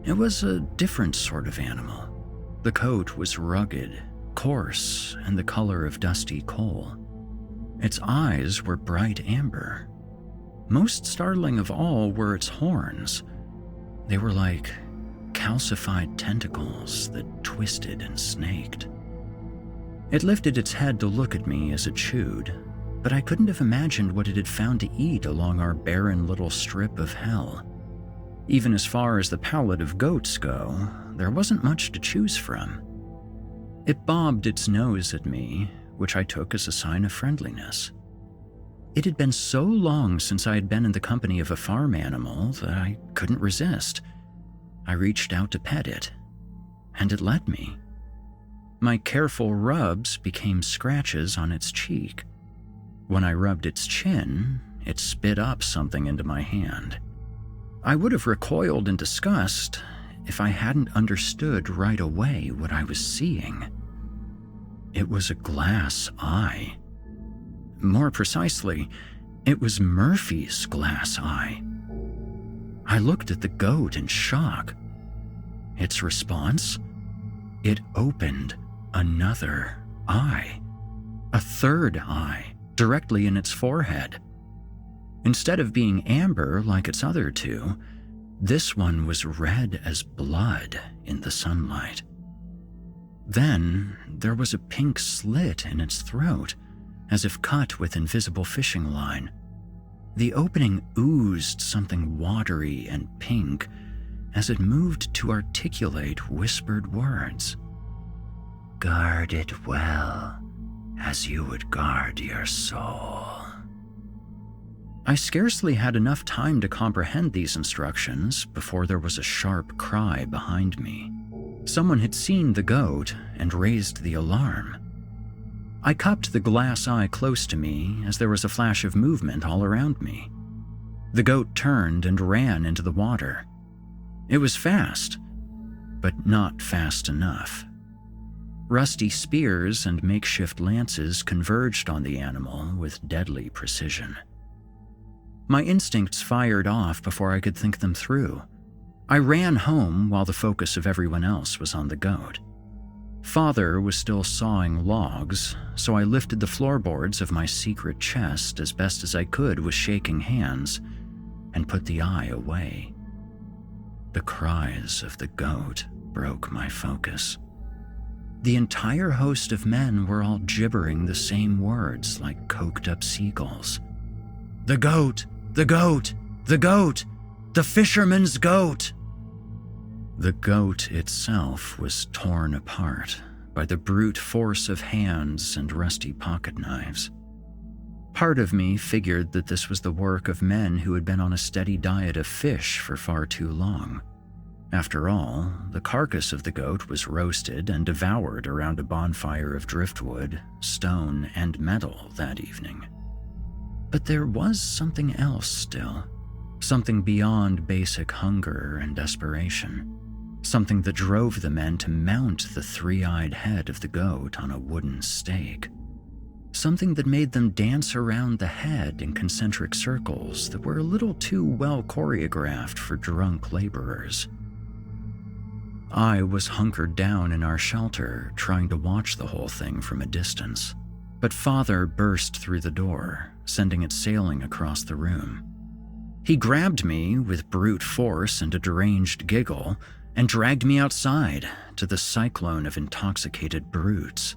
It was a different sort of animal. The coat was rugged, coarse, and the color of dusty coal. Its eyes were bright amber. Most startling of all were its horns. They were like calcified tentacles that twisted and snaked. It lifted its head to look at me as it chewed, but I couldn't have imagined what it had found to eat along our barren little strip of hell. Even as far as the palate of goats go, there wasn't much to choose from. It bobbed its nose at me, which I took as a sign of friendliness. It had been so long since I had been in the company of a farm animal that I couldn't resist. I reached out to pet it, and it let me. My careful rubs became scratches on its cheek. When I rubbed its chin, it spit up something into my hand. I would have recoiled in disgust if I hadn't understood right away what I was seeing. It was a glass eye. More precisely, it was Murphy's glass eye. I looked at the goat in shock. Its response? It opened another eye. A third eye, directly in its forehead. Instead of being amber like its other two, this one was red as blood in the sunlight. Then there was a pink slit in its throat, as if cut with invisible fishing line. The opening oozed something watery and pink as it moved to articulate whispered words. "Guard it well, as you would guard your soul." I scarcely had enough time to comprehend these instructions before there was a sharp cry behind me. Someone had seen the goat and raised the alarm. I cupped the glass eye close to me as there was a flash of movement all around me. The goat turned and ran into the water. It was fast, but not fast enough. Rusty spears and makeshift lances converged on the animal with deadly precision. My instincts fired off before I could think them through. I ran home while the focus of everyone else was on the goat. Father was still sawing logs, so I lifted the floorboards of my secret chest as best as I could with shaking hands and put the eye away. The cries of the goat broke my focus. The entire host of men were all gibbering the same words like coked-up seagulls. "The goat! The goat! The goat! The fisherman's goat!" The goat itself was torn apart by the brute force of hands and rusty pocket knives. Part of me figured that this was the work of men who had been on a steady diet of fish for far too long. After all, the carcass of the goat was roasted and devoured around a bonfire of driftwood, stone, and metal that evening. But there was something else still, something beyond basic hunger and desperation, something that drove the men to mount the three-eyed head of the goat on a wooden stake, something that made them dance around the head in concentric circles that were a little too well choreographed for drunk laborers. I was hunkered down in our shelter, trying to watch the whole thing from a distance, but Father burst through the door, sending it sailing across the room. He grabbed me with brute force and a deranged giggle and dragged me outside to the cyclone of intoxicated brutes.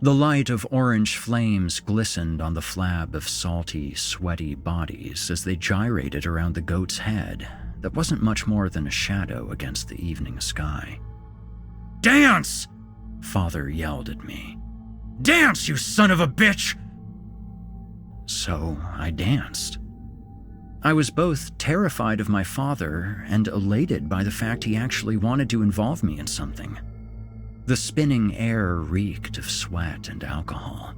The light of orange flames glistened on the flab of salty, sweaty bodies as they gyrated around the goat's head that wasn't much more than a shadow against the evening sky. "Dance!" Father yelled at me. "Dance, you son of a bitch!" So I danced. I was both terrified of my father and elated by the fact he actually wanted to involve me in something. The spinning air reeked of sweat and alcohol,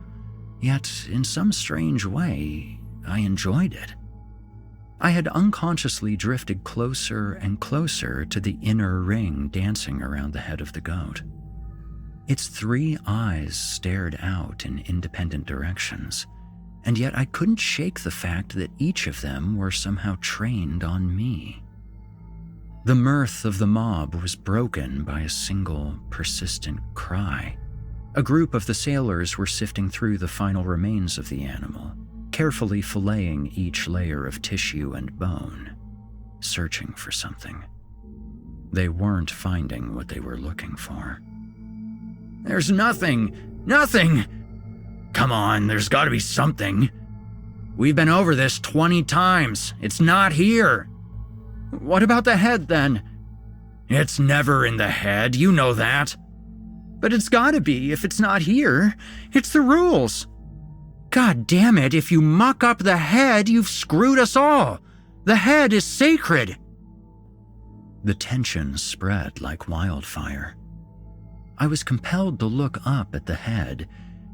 yet in some strange way, I enjoyed it. I had unconsciously drifted closer and closer to the inner ring dancing around the head of the goat. Its three eyes stared out in independent directions, and yet I couldn't shake the fact that each of them were somehow trained on me. The mirth of the mob was broken by a single, persistent cry. A group of the sailors were sifting through the final remains of the animal, carefully filleting each layer of tissue and bone, searching for something. They weren't finding what they were looking for. "There's nothing! Nothing! Come on, there's gotta be something. We've been over this 20 times. It's not here." "What about the head, then?" "It's never in the head, you know that." "But it's gotta be if it's not here. It's the rules." "God damn it, if you muck up the head, you've screwed us all. The head is sacred." The tension spread like wildfire. I was compelled to look up at the head,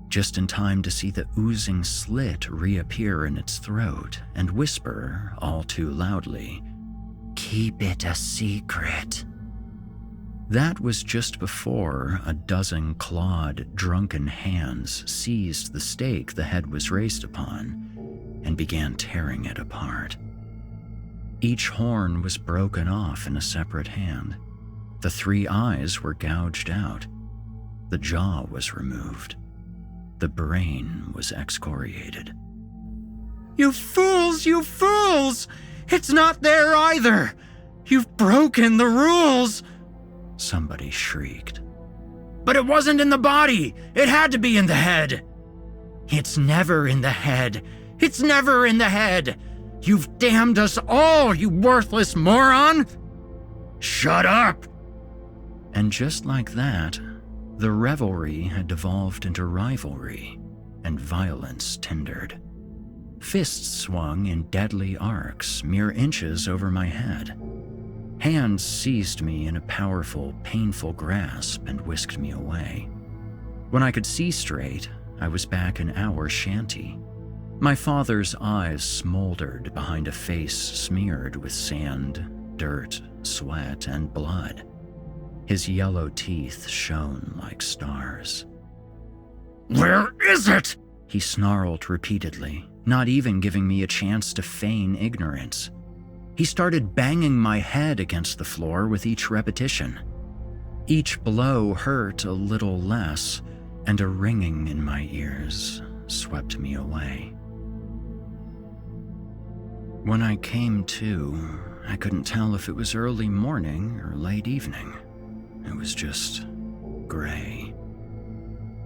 just in time to see the oozing slit reappear in its throat and whisper all too loudly, "Keep it a secret." That was just before a dozen clawed, drunken hands seized the stake the head was raised upon and began tearing it apart. Each horn was broken off in a separate hand. The 3 eyes were gouged out. The jaw was removed. The brain was excoriated. "You fools! You fools! It's not there either! You've broken the rules!" Somebody shrieked. "But it wasn't in the body! It had to be in the head!" "It's never in the head! It's never in the head! You've damned us all, you worthless moron!" "Shut up!" And just like that, the revelry had devolved into rivalry, and violence tindered. Fists swung in deadly arcs mere inches over my head. Hands seized me in a powerful, painful grasp and whisked me away. When I could see straight, I was back in our shanty. My father's eyes smoldered behind a face smeared with sand, dirt, sweat, and blood. His yellow teeth shone like stars. "Where is it?" he snarled repeatedly, not even giving me a chance to feign ignorance. He started banging my head against the floor with each repetition. Each blow hurt a little less, and a ringing in my ears swept me away. When I came to, I couldn't tell if it was early morning or late evening. It was just gray.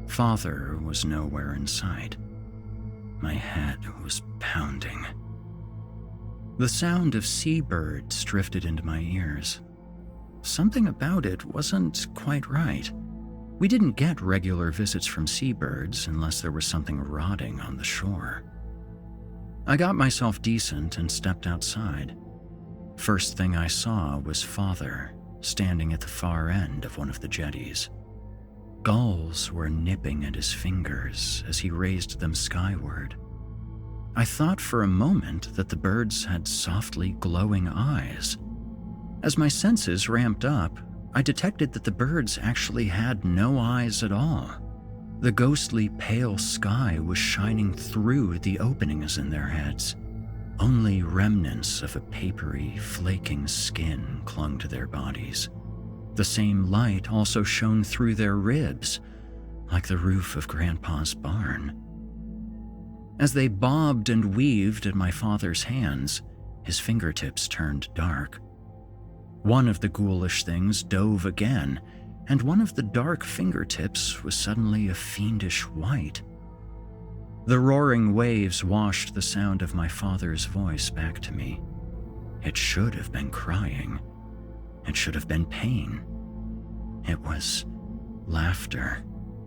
Father was nowhere in sight. My head was pounding. The sound of seabirds drifted into my ears. Something about it wasn't quite right. We didn't get regular visits from seabirds unless there was something rotting on the shore. I got myself decent and stepped outside. First thing I saw was Father, standing at the far end of one of the jetties. Gulls were nipping at his fingers as he raised them skyward. I thought for a moment that the birds had softly glowing eyes. As my senses ramped up, I detected that the birds actually had no eyes at all. The ghostly pale sky was shining through the openings in their heads. Only remnants of a papery, flaking skin clung to their bodies. The same light also shone through their ribs, like the roof of Grandpa's barn. As they bobbed and weaved at my father's hands, his fingertips turned dark. One of the ghoulish things dove again, and one of the dark fingertips was suddenly a fiendish white. The roaring waves washed the sound of my father's voice back to me. It should have been crying. It should have been pain. It was laughter,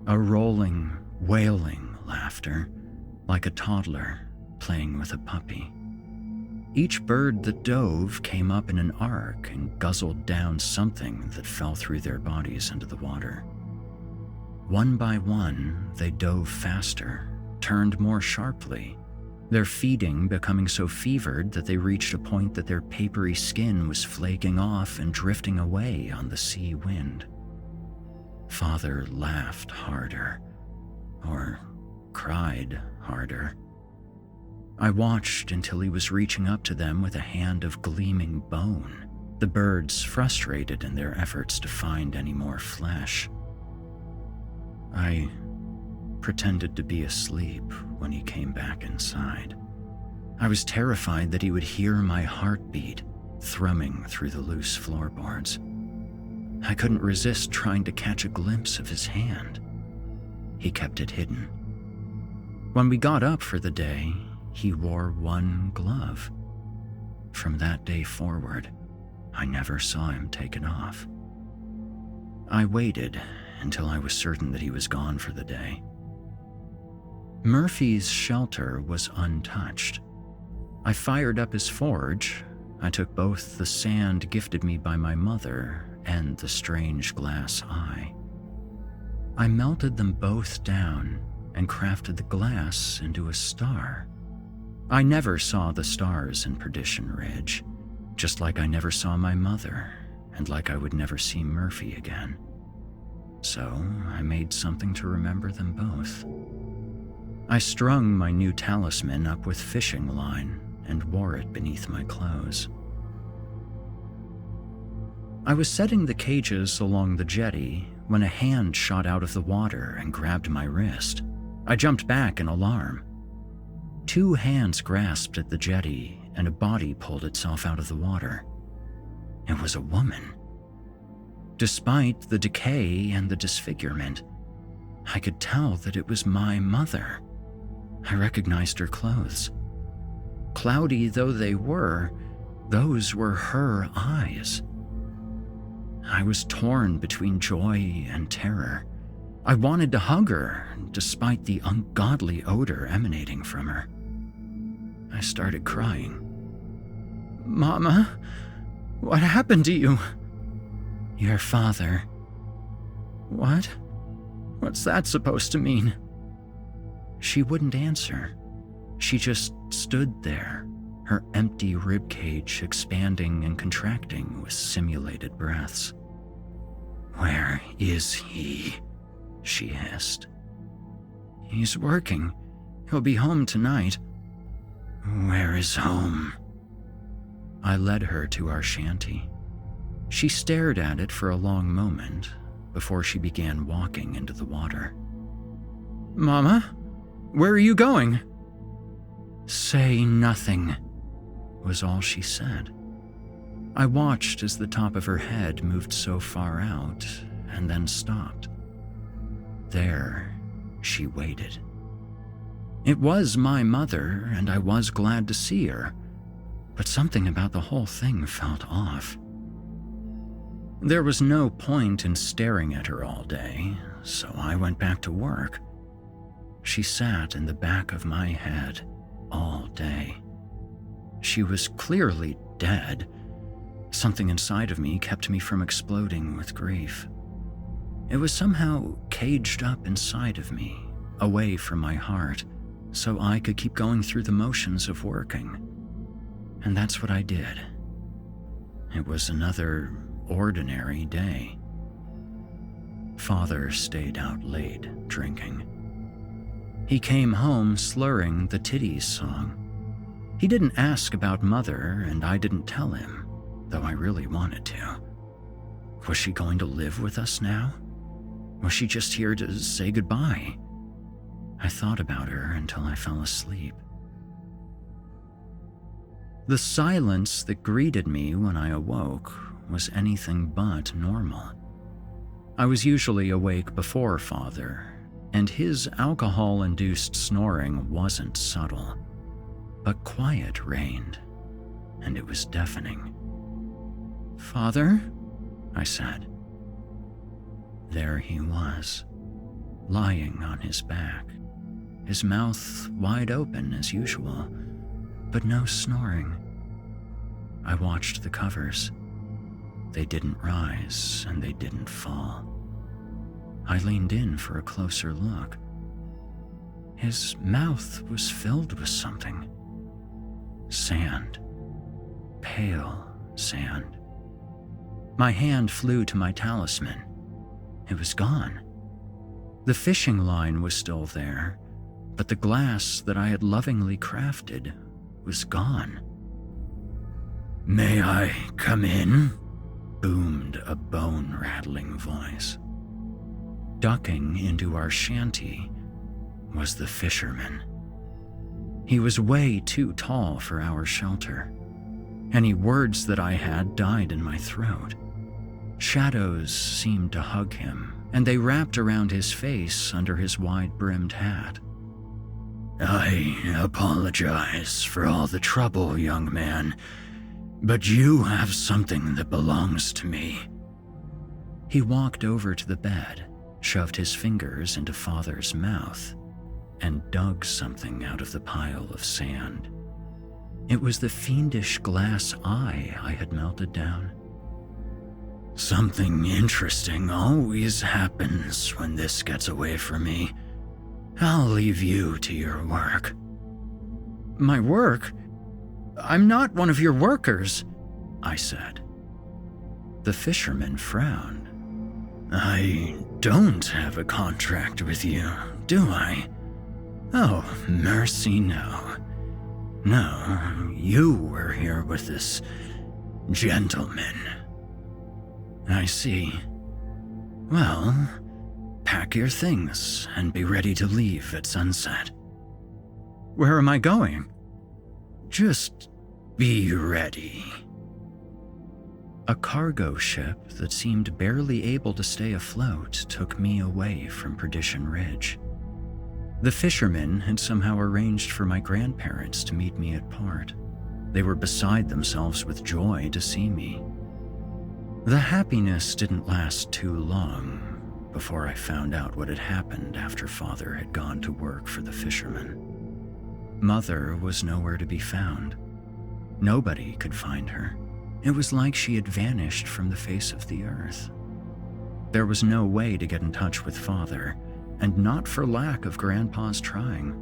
a rolling, wailing laughter, like a toddler playing with a puppy. Each bird that dove came up in an arc and guzzled down something that fell through their bodies into the water. One by one, they dove faster, turned more sharply, their feeding becoming so fevered that they reached a point that their papery skin was flaking off and drifting away on the sea wind. Father laughed harder, or cried harder. I watched until he was reaching up to them with a hand of gleaming bone, the birds frustrated in their efforts to find any more flesh. I pretended to be asleep when he came back inside. I was terrified that he would hear my heartbeat thrumming through the loose floorboards. I couldn't resist trying to catch a glimpse of his hand. He kept it hidden. When we got up for the day, he wore one glove. From that day forward, I never saw him take it off. I waited until I was certain that he was gone for the day. Murphy's shelter was untouched. I fired up his forge. I took both the sand gifted me by my mother and the strange glass eye. I melted them both down and crafted the glass into a star. I never saw the stars in Perdition Ridge, just like I never saw my mother, and like I would never see Murphy again. So I made something to remember them both. I strung my new talisman up with fishing line and wore it beneath my clothes. I was setting the cages along the jetty when a hand shot out of the water and grabbed my wrist. I jumped back in alarm. 2 hands grasped at the jetty and a body pulled itself out of the water. It was a woman. Despite the decay and the disfigurement, I could tell that it was my mother. I recognized her clothes. Cloudy though they were, those were her eyes. I was torn between joy and terror. I wanted to hug her, despite the ungodly odor emanating from her. I started crying. "Mama, what happened to you?" "Your father." "What? What's that supposed to mean?" She wouldn't answer. She just stood there, her empty ribcage expanding and contracting with simulated breaths. "Where is he?" she hissed. "He's working. He'll be home tonight." "Where is home?" I led her to our shanty. She stared at it for a long moment before she began walking into the water. "Mama, where are you going?" "Say nothing," was all she said. I watched as the top of her head moved so far out and then stopped. There, she waited. It was my mother, and I was glad to see her, but something about the whole thing felt off. There was no point in staring at her all day, so I went back to work. She sat in the back of my head all day. She was clearly dead. Something inside of me kept me from exploding with grief. It was somehow caged up inside of me, away from my heart, so I could keep going through the motions of working. And that's what I did. It was another ordinary day. Father stayed out late, drinking. He came home slurring the Titties song. He didn't ask about Mother, and I didn't tell him, though I really wanted to. Was she going to live with us now? Was she just here to say goodbye? I thought about her until I fell asleep. The silence that greeted me when I awoke was anything but normal. I was usually awake before Father, and his alcohol-induced snoring wasn't subtle, but quiet reigned, and it was deafening. "Father?" I said. There he was, lying on his back, his mouth wide open as usual, but no snoring. I watched the covers. They didn't rise and they didn't fall. I leaned in for a closer look. His mouth was filled with something. Sand. Pale sand. My hand flew to my talisman. It was gone. The fishing line was still there, but the glass that I had lovingly crafted was gone. "May I come in?" boomed a bone-rattling voice. Ducking into our shanty was the fisherman. He was way too tall for our shelter. Any words that I had died in my throat. Shadows seemed to hug him, and they wrapped around his face under his wide-brimmed hat. "I apologize for all the trouble, young man, but you have something that belongs to me." He walked over to the bed, shoved his fingers into Father's mouth, and dug something out of the pile of sand. It was the fiendish glass eye I had melted down. "Something interesting always happens when this gets away from me. I'll leave you to your work." "My work? I'm not one of your workers," I said. The fisherman frowned. "I don't have a contract with you, do I? Oh, mercy, no. No, you were here with this gentleman. I see. Well, pack your things and be ready to leave at sunset." "Where am I going?" "Just be ready." A cargo ship that seemed barely able to stay afloat took me away from Perdition Ridge. The fishermen had somehow arranged for my grandparents to meet me at port. They were beside themselves with joy to see me. The happiness didn't last too long before I found out what had happened after Father had gone to work for the fishermen. Mother was nowhere to be found. Nobody could find her. It was like she had vanished from the face of the earth. There was no way to get in touch with Father, and not for lack of Grandpa's trying.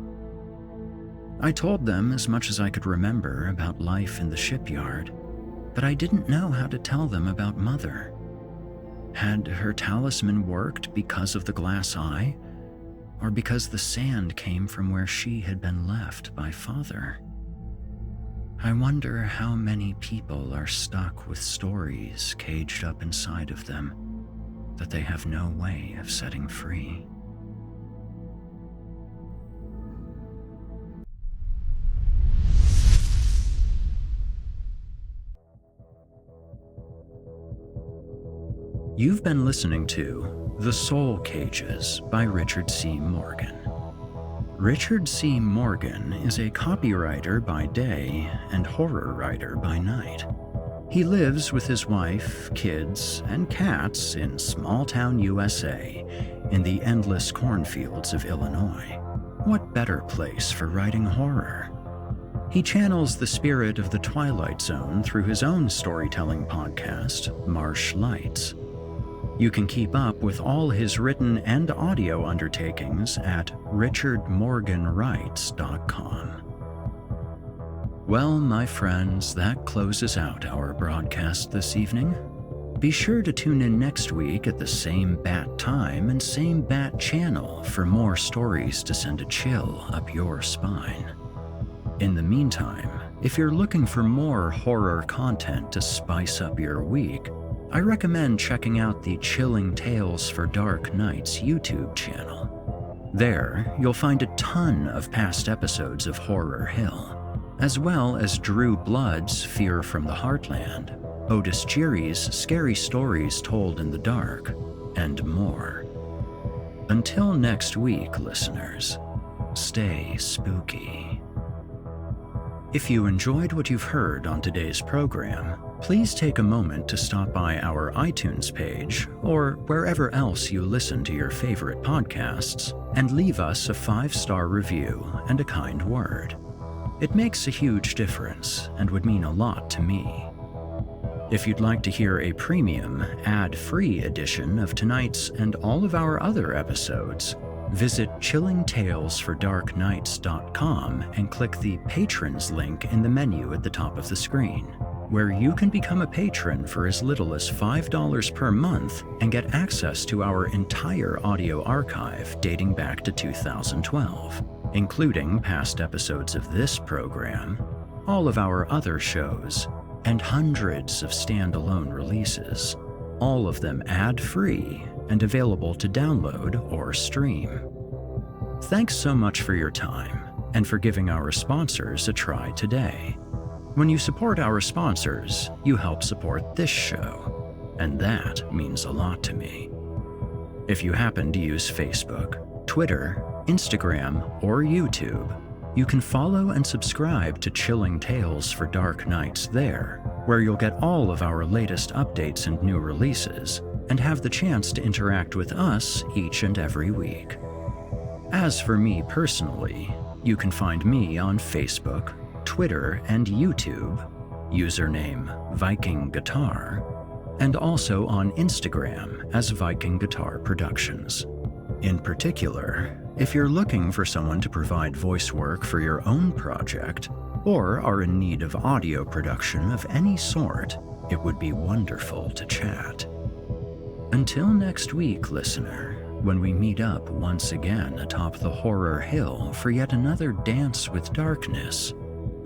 I told them as much as I could remember about life in the shipyard, but I didn't know how to tell them about Mother. Had her talisman worked because of the glass eye, or because the sand came from where she had been left by Father? I wonder how many people are stuck with stories caged up inside of them that they have no way of setting free. You've been listening to The Soul Cages by Richard C. Morgan. Richard C. Morgan is a copywriter by day and horror writer by night. He lives with his wife, kids, and cats in small-town USA in the endless cornfields of Illinois. What better place for writing horror? He channels the spirit of the Twilight Zone through his own storytelling podcast, Marsh Lights. You can keep up with all his written and audio undertakings at richardmorganwrites.com. Well, my friends, that closes out our broadcast this evening. Be sure to tune in next week at the same bat time and same bat channel for more stories to send a chill up your spine. In the meantime, if you're looking for more horror content to spice up your week, I recommend checking out the Chilling Tales for Dark Nights YouTube channel. There, you'll find a ton of past episodes of Horror Hill, as well as Drew Blood's Fear from the Heartland, Otis Giri's Scary Stories Told in the Dark, and more. Until next week, listeners, stay spooky. If you enjoyed what you've heard on today's program, please take a moment to stop by our iTunes page or wherever else you listen to your favorite podcasts and leave us a 5-star review and a kind word. It makes a huge difference and would mean a lot to me. If you'd like to hear a premium, ad-free edition of tonight's and all of our other episodes, visit chillingtalesfordarknights.com and click the Patrons link in the menu at the top of the screen, where you can become a patron for as little as $5 per month and get access to our entire audio archive dating back to 2012. including past episodes of this program, all of our other shows, and hundreds of standalone releases, all of them ad-free and available to download or stream. Thanks so much for your time and for giving our sponsors a try today. When you support our sponsors, you help support this show, and that means a lot to me. If you happen to use Facebook, Twitter, Instagram, or YouTube, you can follow and subscribe to Chilling Tales for Dark Nights there, where you'll get all of our latest updates and new releases, and have the chance to interact with us each and every week. As for me personally, you can find me on Facebook, Twitter, and YouTube, username Viking Guitar, and also on Instagram as Viking Guitar Productions. In particular, if you're looking for someone to provide voice work for your own project, or are in need of audio production of any sort, it would be wonderful to chat. Until next week, listener, when we meet up once again atop the horror hill for yet another dance with darkness,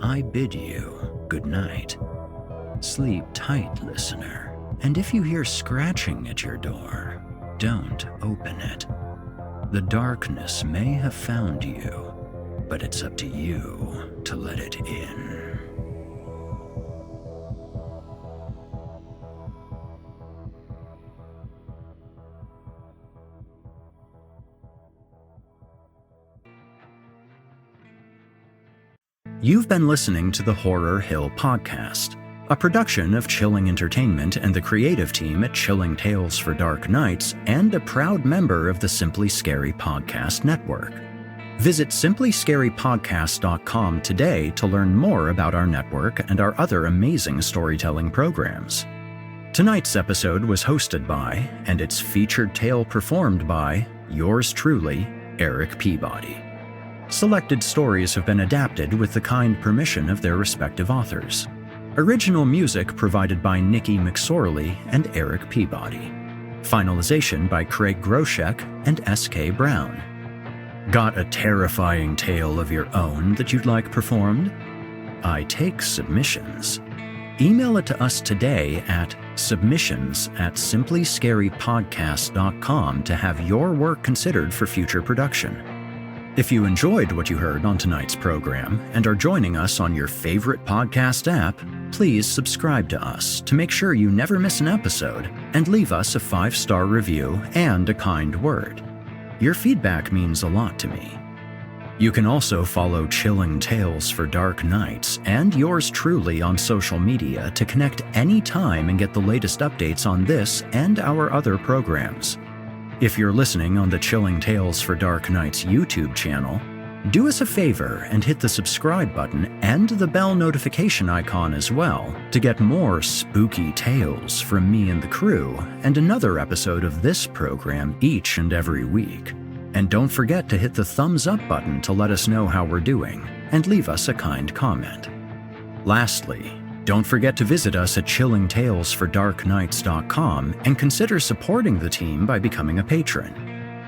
I bid you good night. Sleep tight, listener. And if you hear scratching at your door, don't open it. The darkness may have found you, but it's up to you to let it in. You've been listening to the Horror Hill Podcast, a production of Chilling Entertainment and the creative team at Chilling Tales for Dark Nights, and a proud member of the Simply Scary Podcast Network. Visit simplyscarypodcast.com today to learn more about our network and our other amazing storytelling programs. Tonight's episode was hosted by, and its featured tale performed by, yours truly, Erik Peabody. Selected stories have been adapted with the kind permission of their respective authors. Original music provided by Nikki McSorley and Erik Peabody. Finalization by Craig Groshek and S.K. Brown. Got a terrifying tale of your own that you'd like performed? I take submissions. Email it to us today at submissions@simplyscarypodcast.com to have your work considered for future production. If you enjoyed what you heard on tonight's program and are joining us on your favorite podcast app, please subscribe to us to make sure you never miss an episode, and leave us a 5-star review and a kind word. Your feedback means a lot to me. You can also follow Chilling Tales for Dark Nights and yours truly on social media to connect anytime and get the latest updates on this and our other programs. If you're listening on the Chilling Tales for Dark Nights YouTube channel, do us a favor and hit the subscribe button and the bell notification icon as well to get more spooky tales from me and the crew and another episode of this program each and every week. And don't forget to hit the thumbs up button to let us know how we're doing and leave us a kind comment. Lastly, don't forget to visit us at chillingtalesfordarknights.com and consider supporting the team by becoming a patron.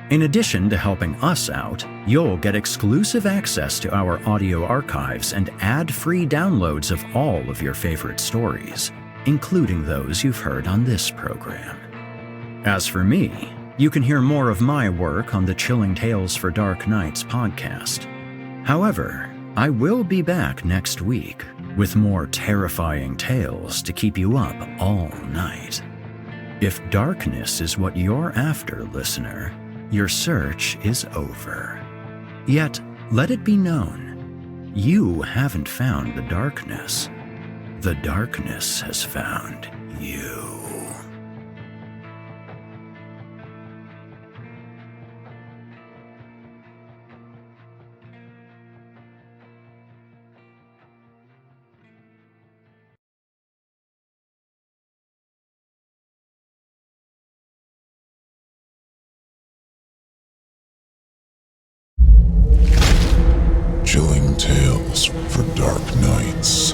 In addition to helping us out, you'll get exclusive access to our audio archives and ad-free downloads of all of your favorite stories, including those you've heard on this program. As for me, you can hear more of my work on the Chilling Tales for Dark Nights podcast. However, I will be back next week with more terrifying tales to keep you up all night. If darkness is what you're after, listener, your search is over. Yet, let it be known, you haven't found the darkness. The darkness has found you. Chilling Tales for Dark Nights.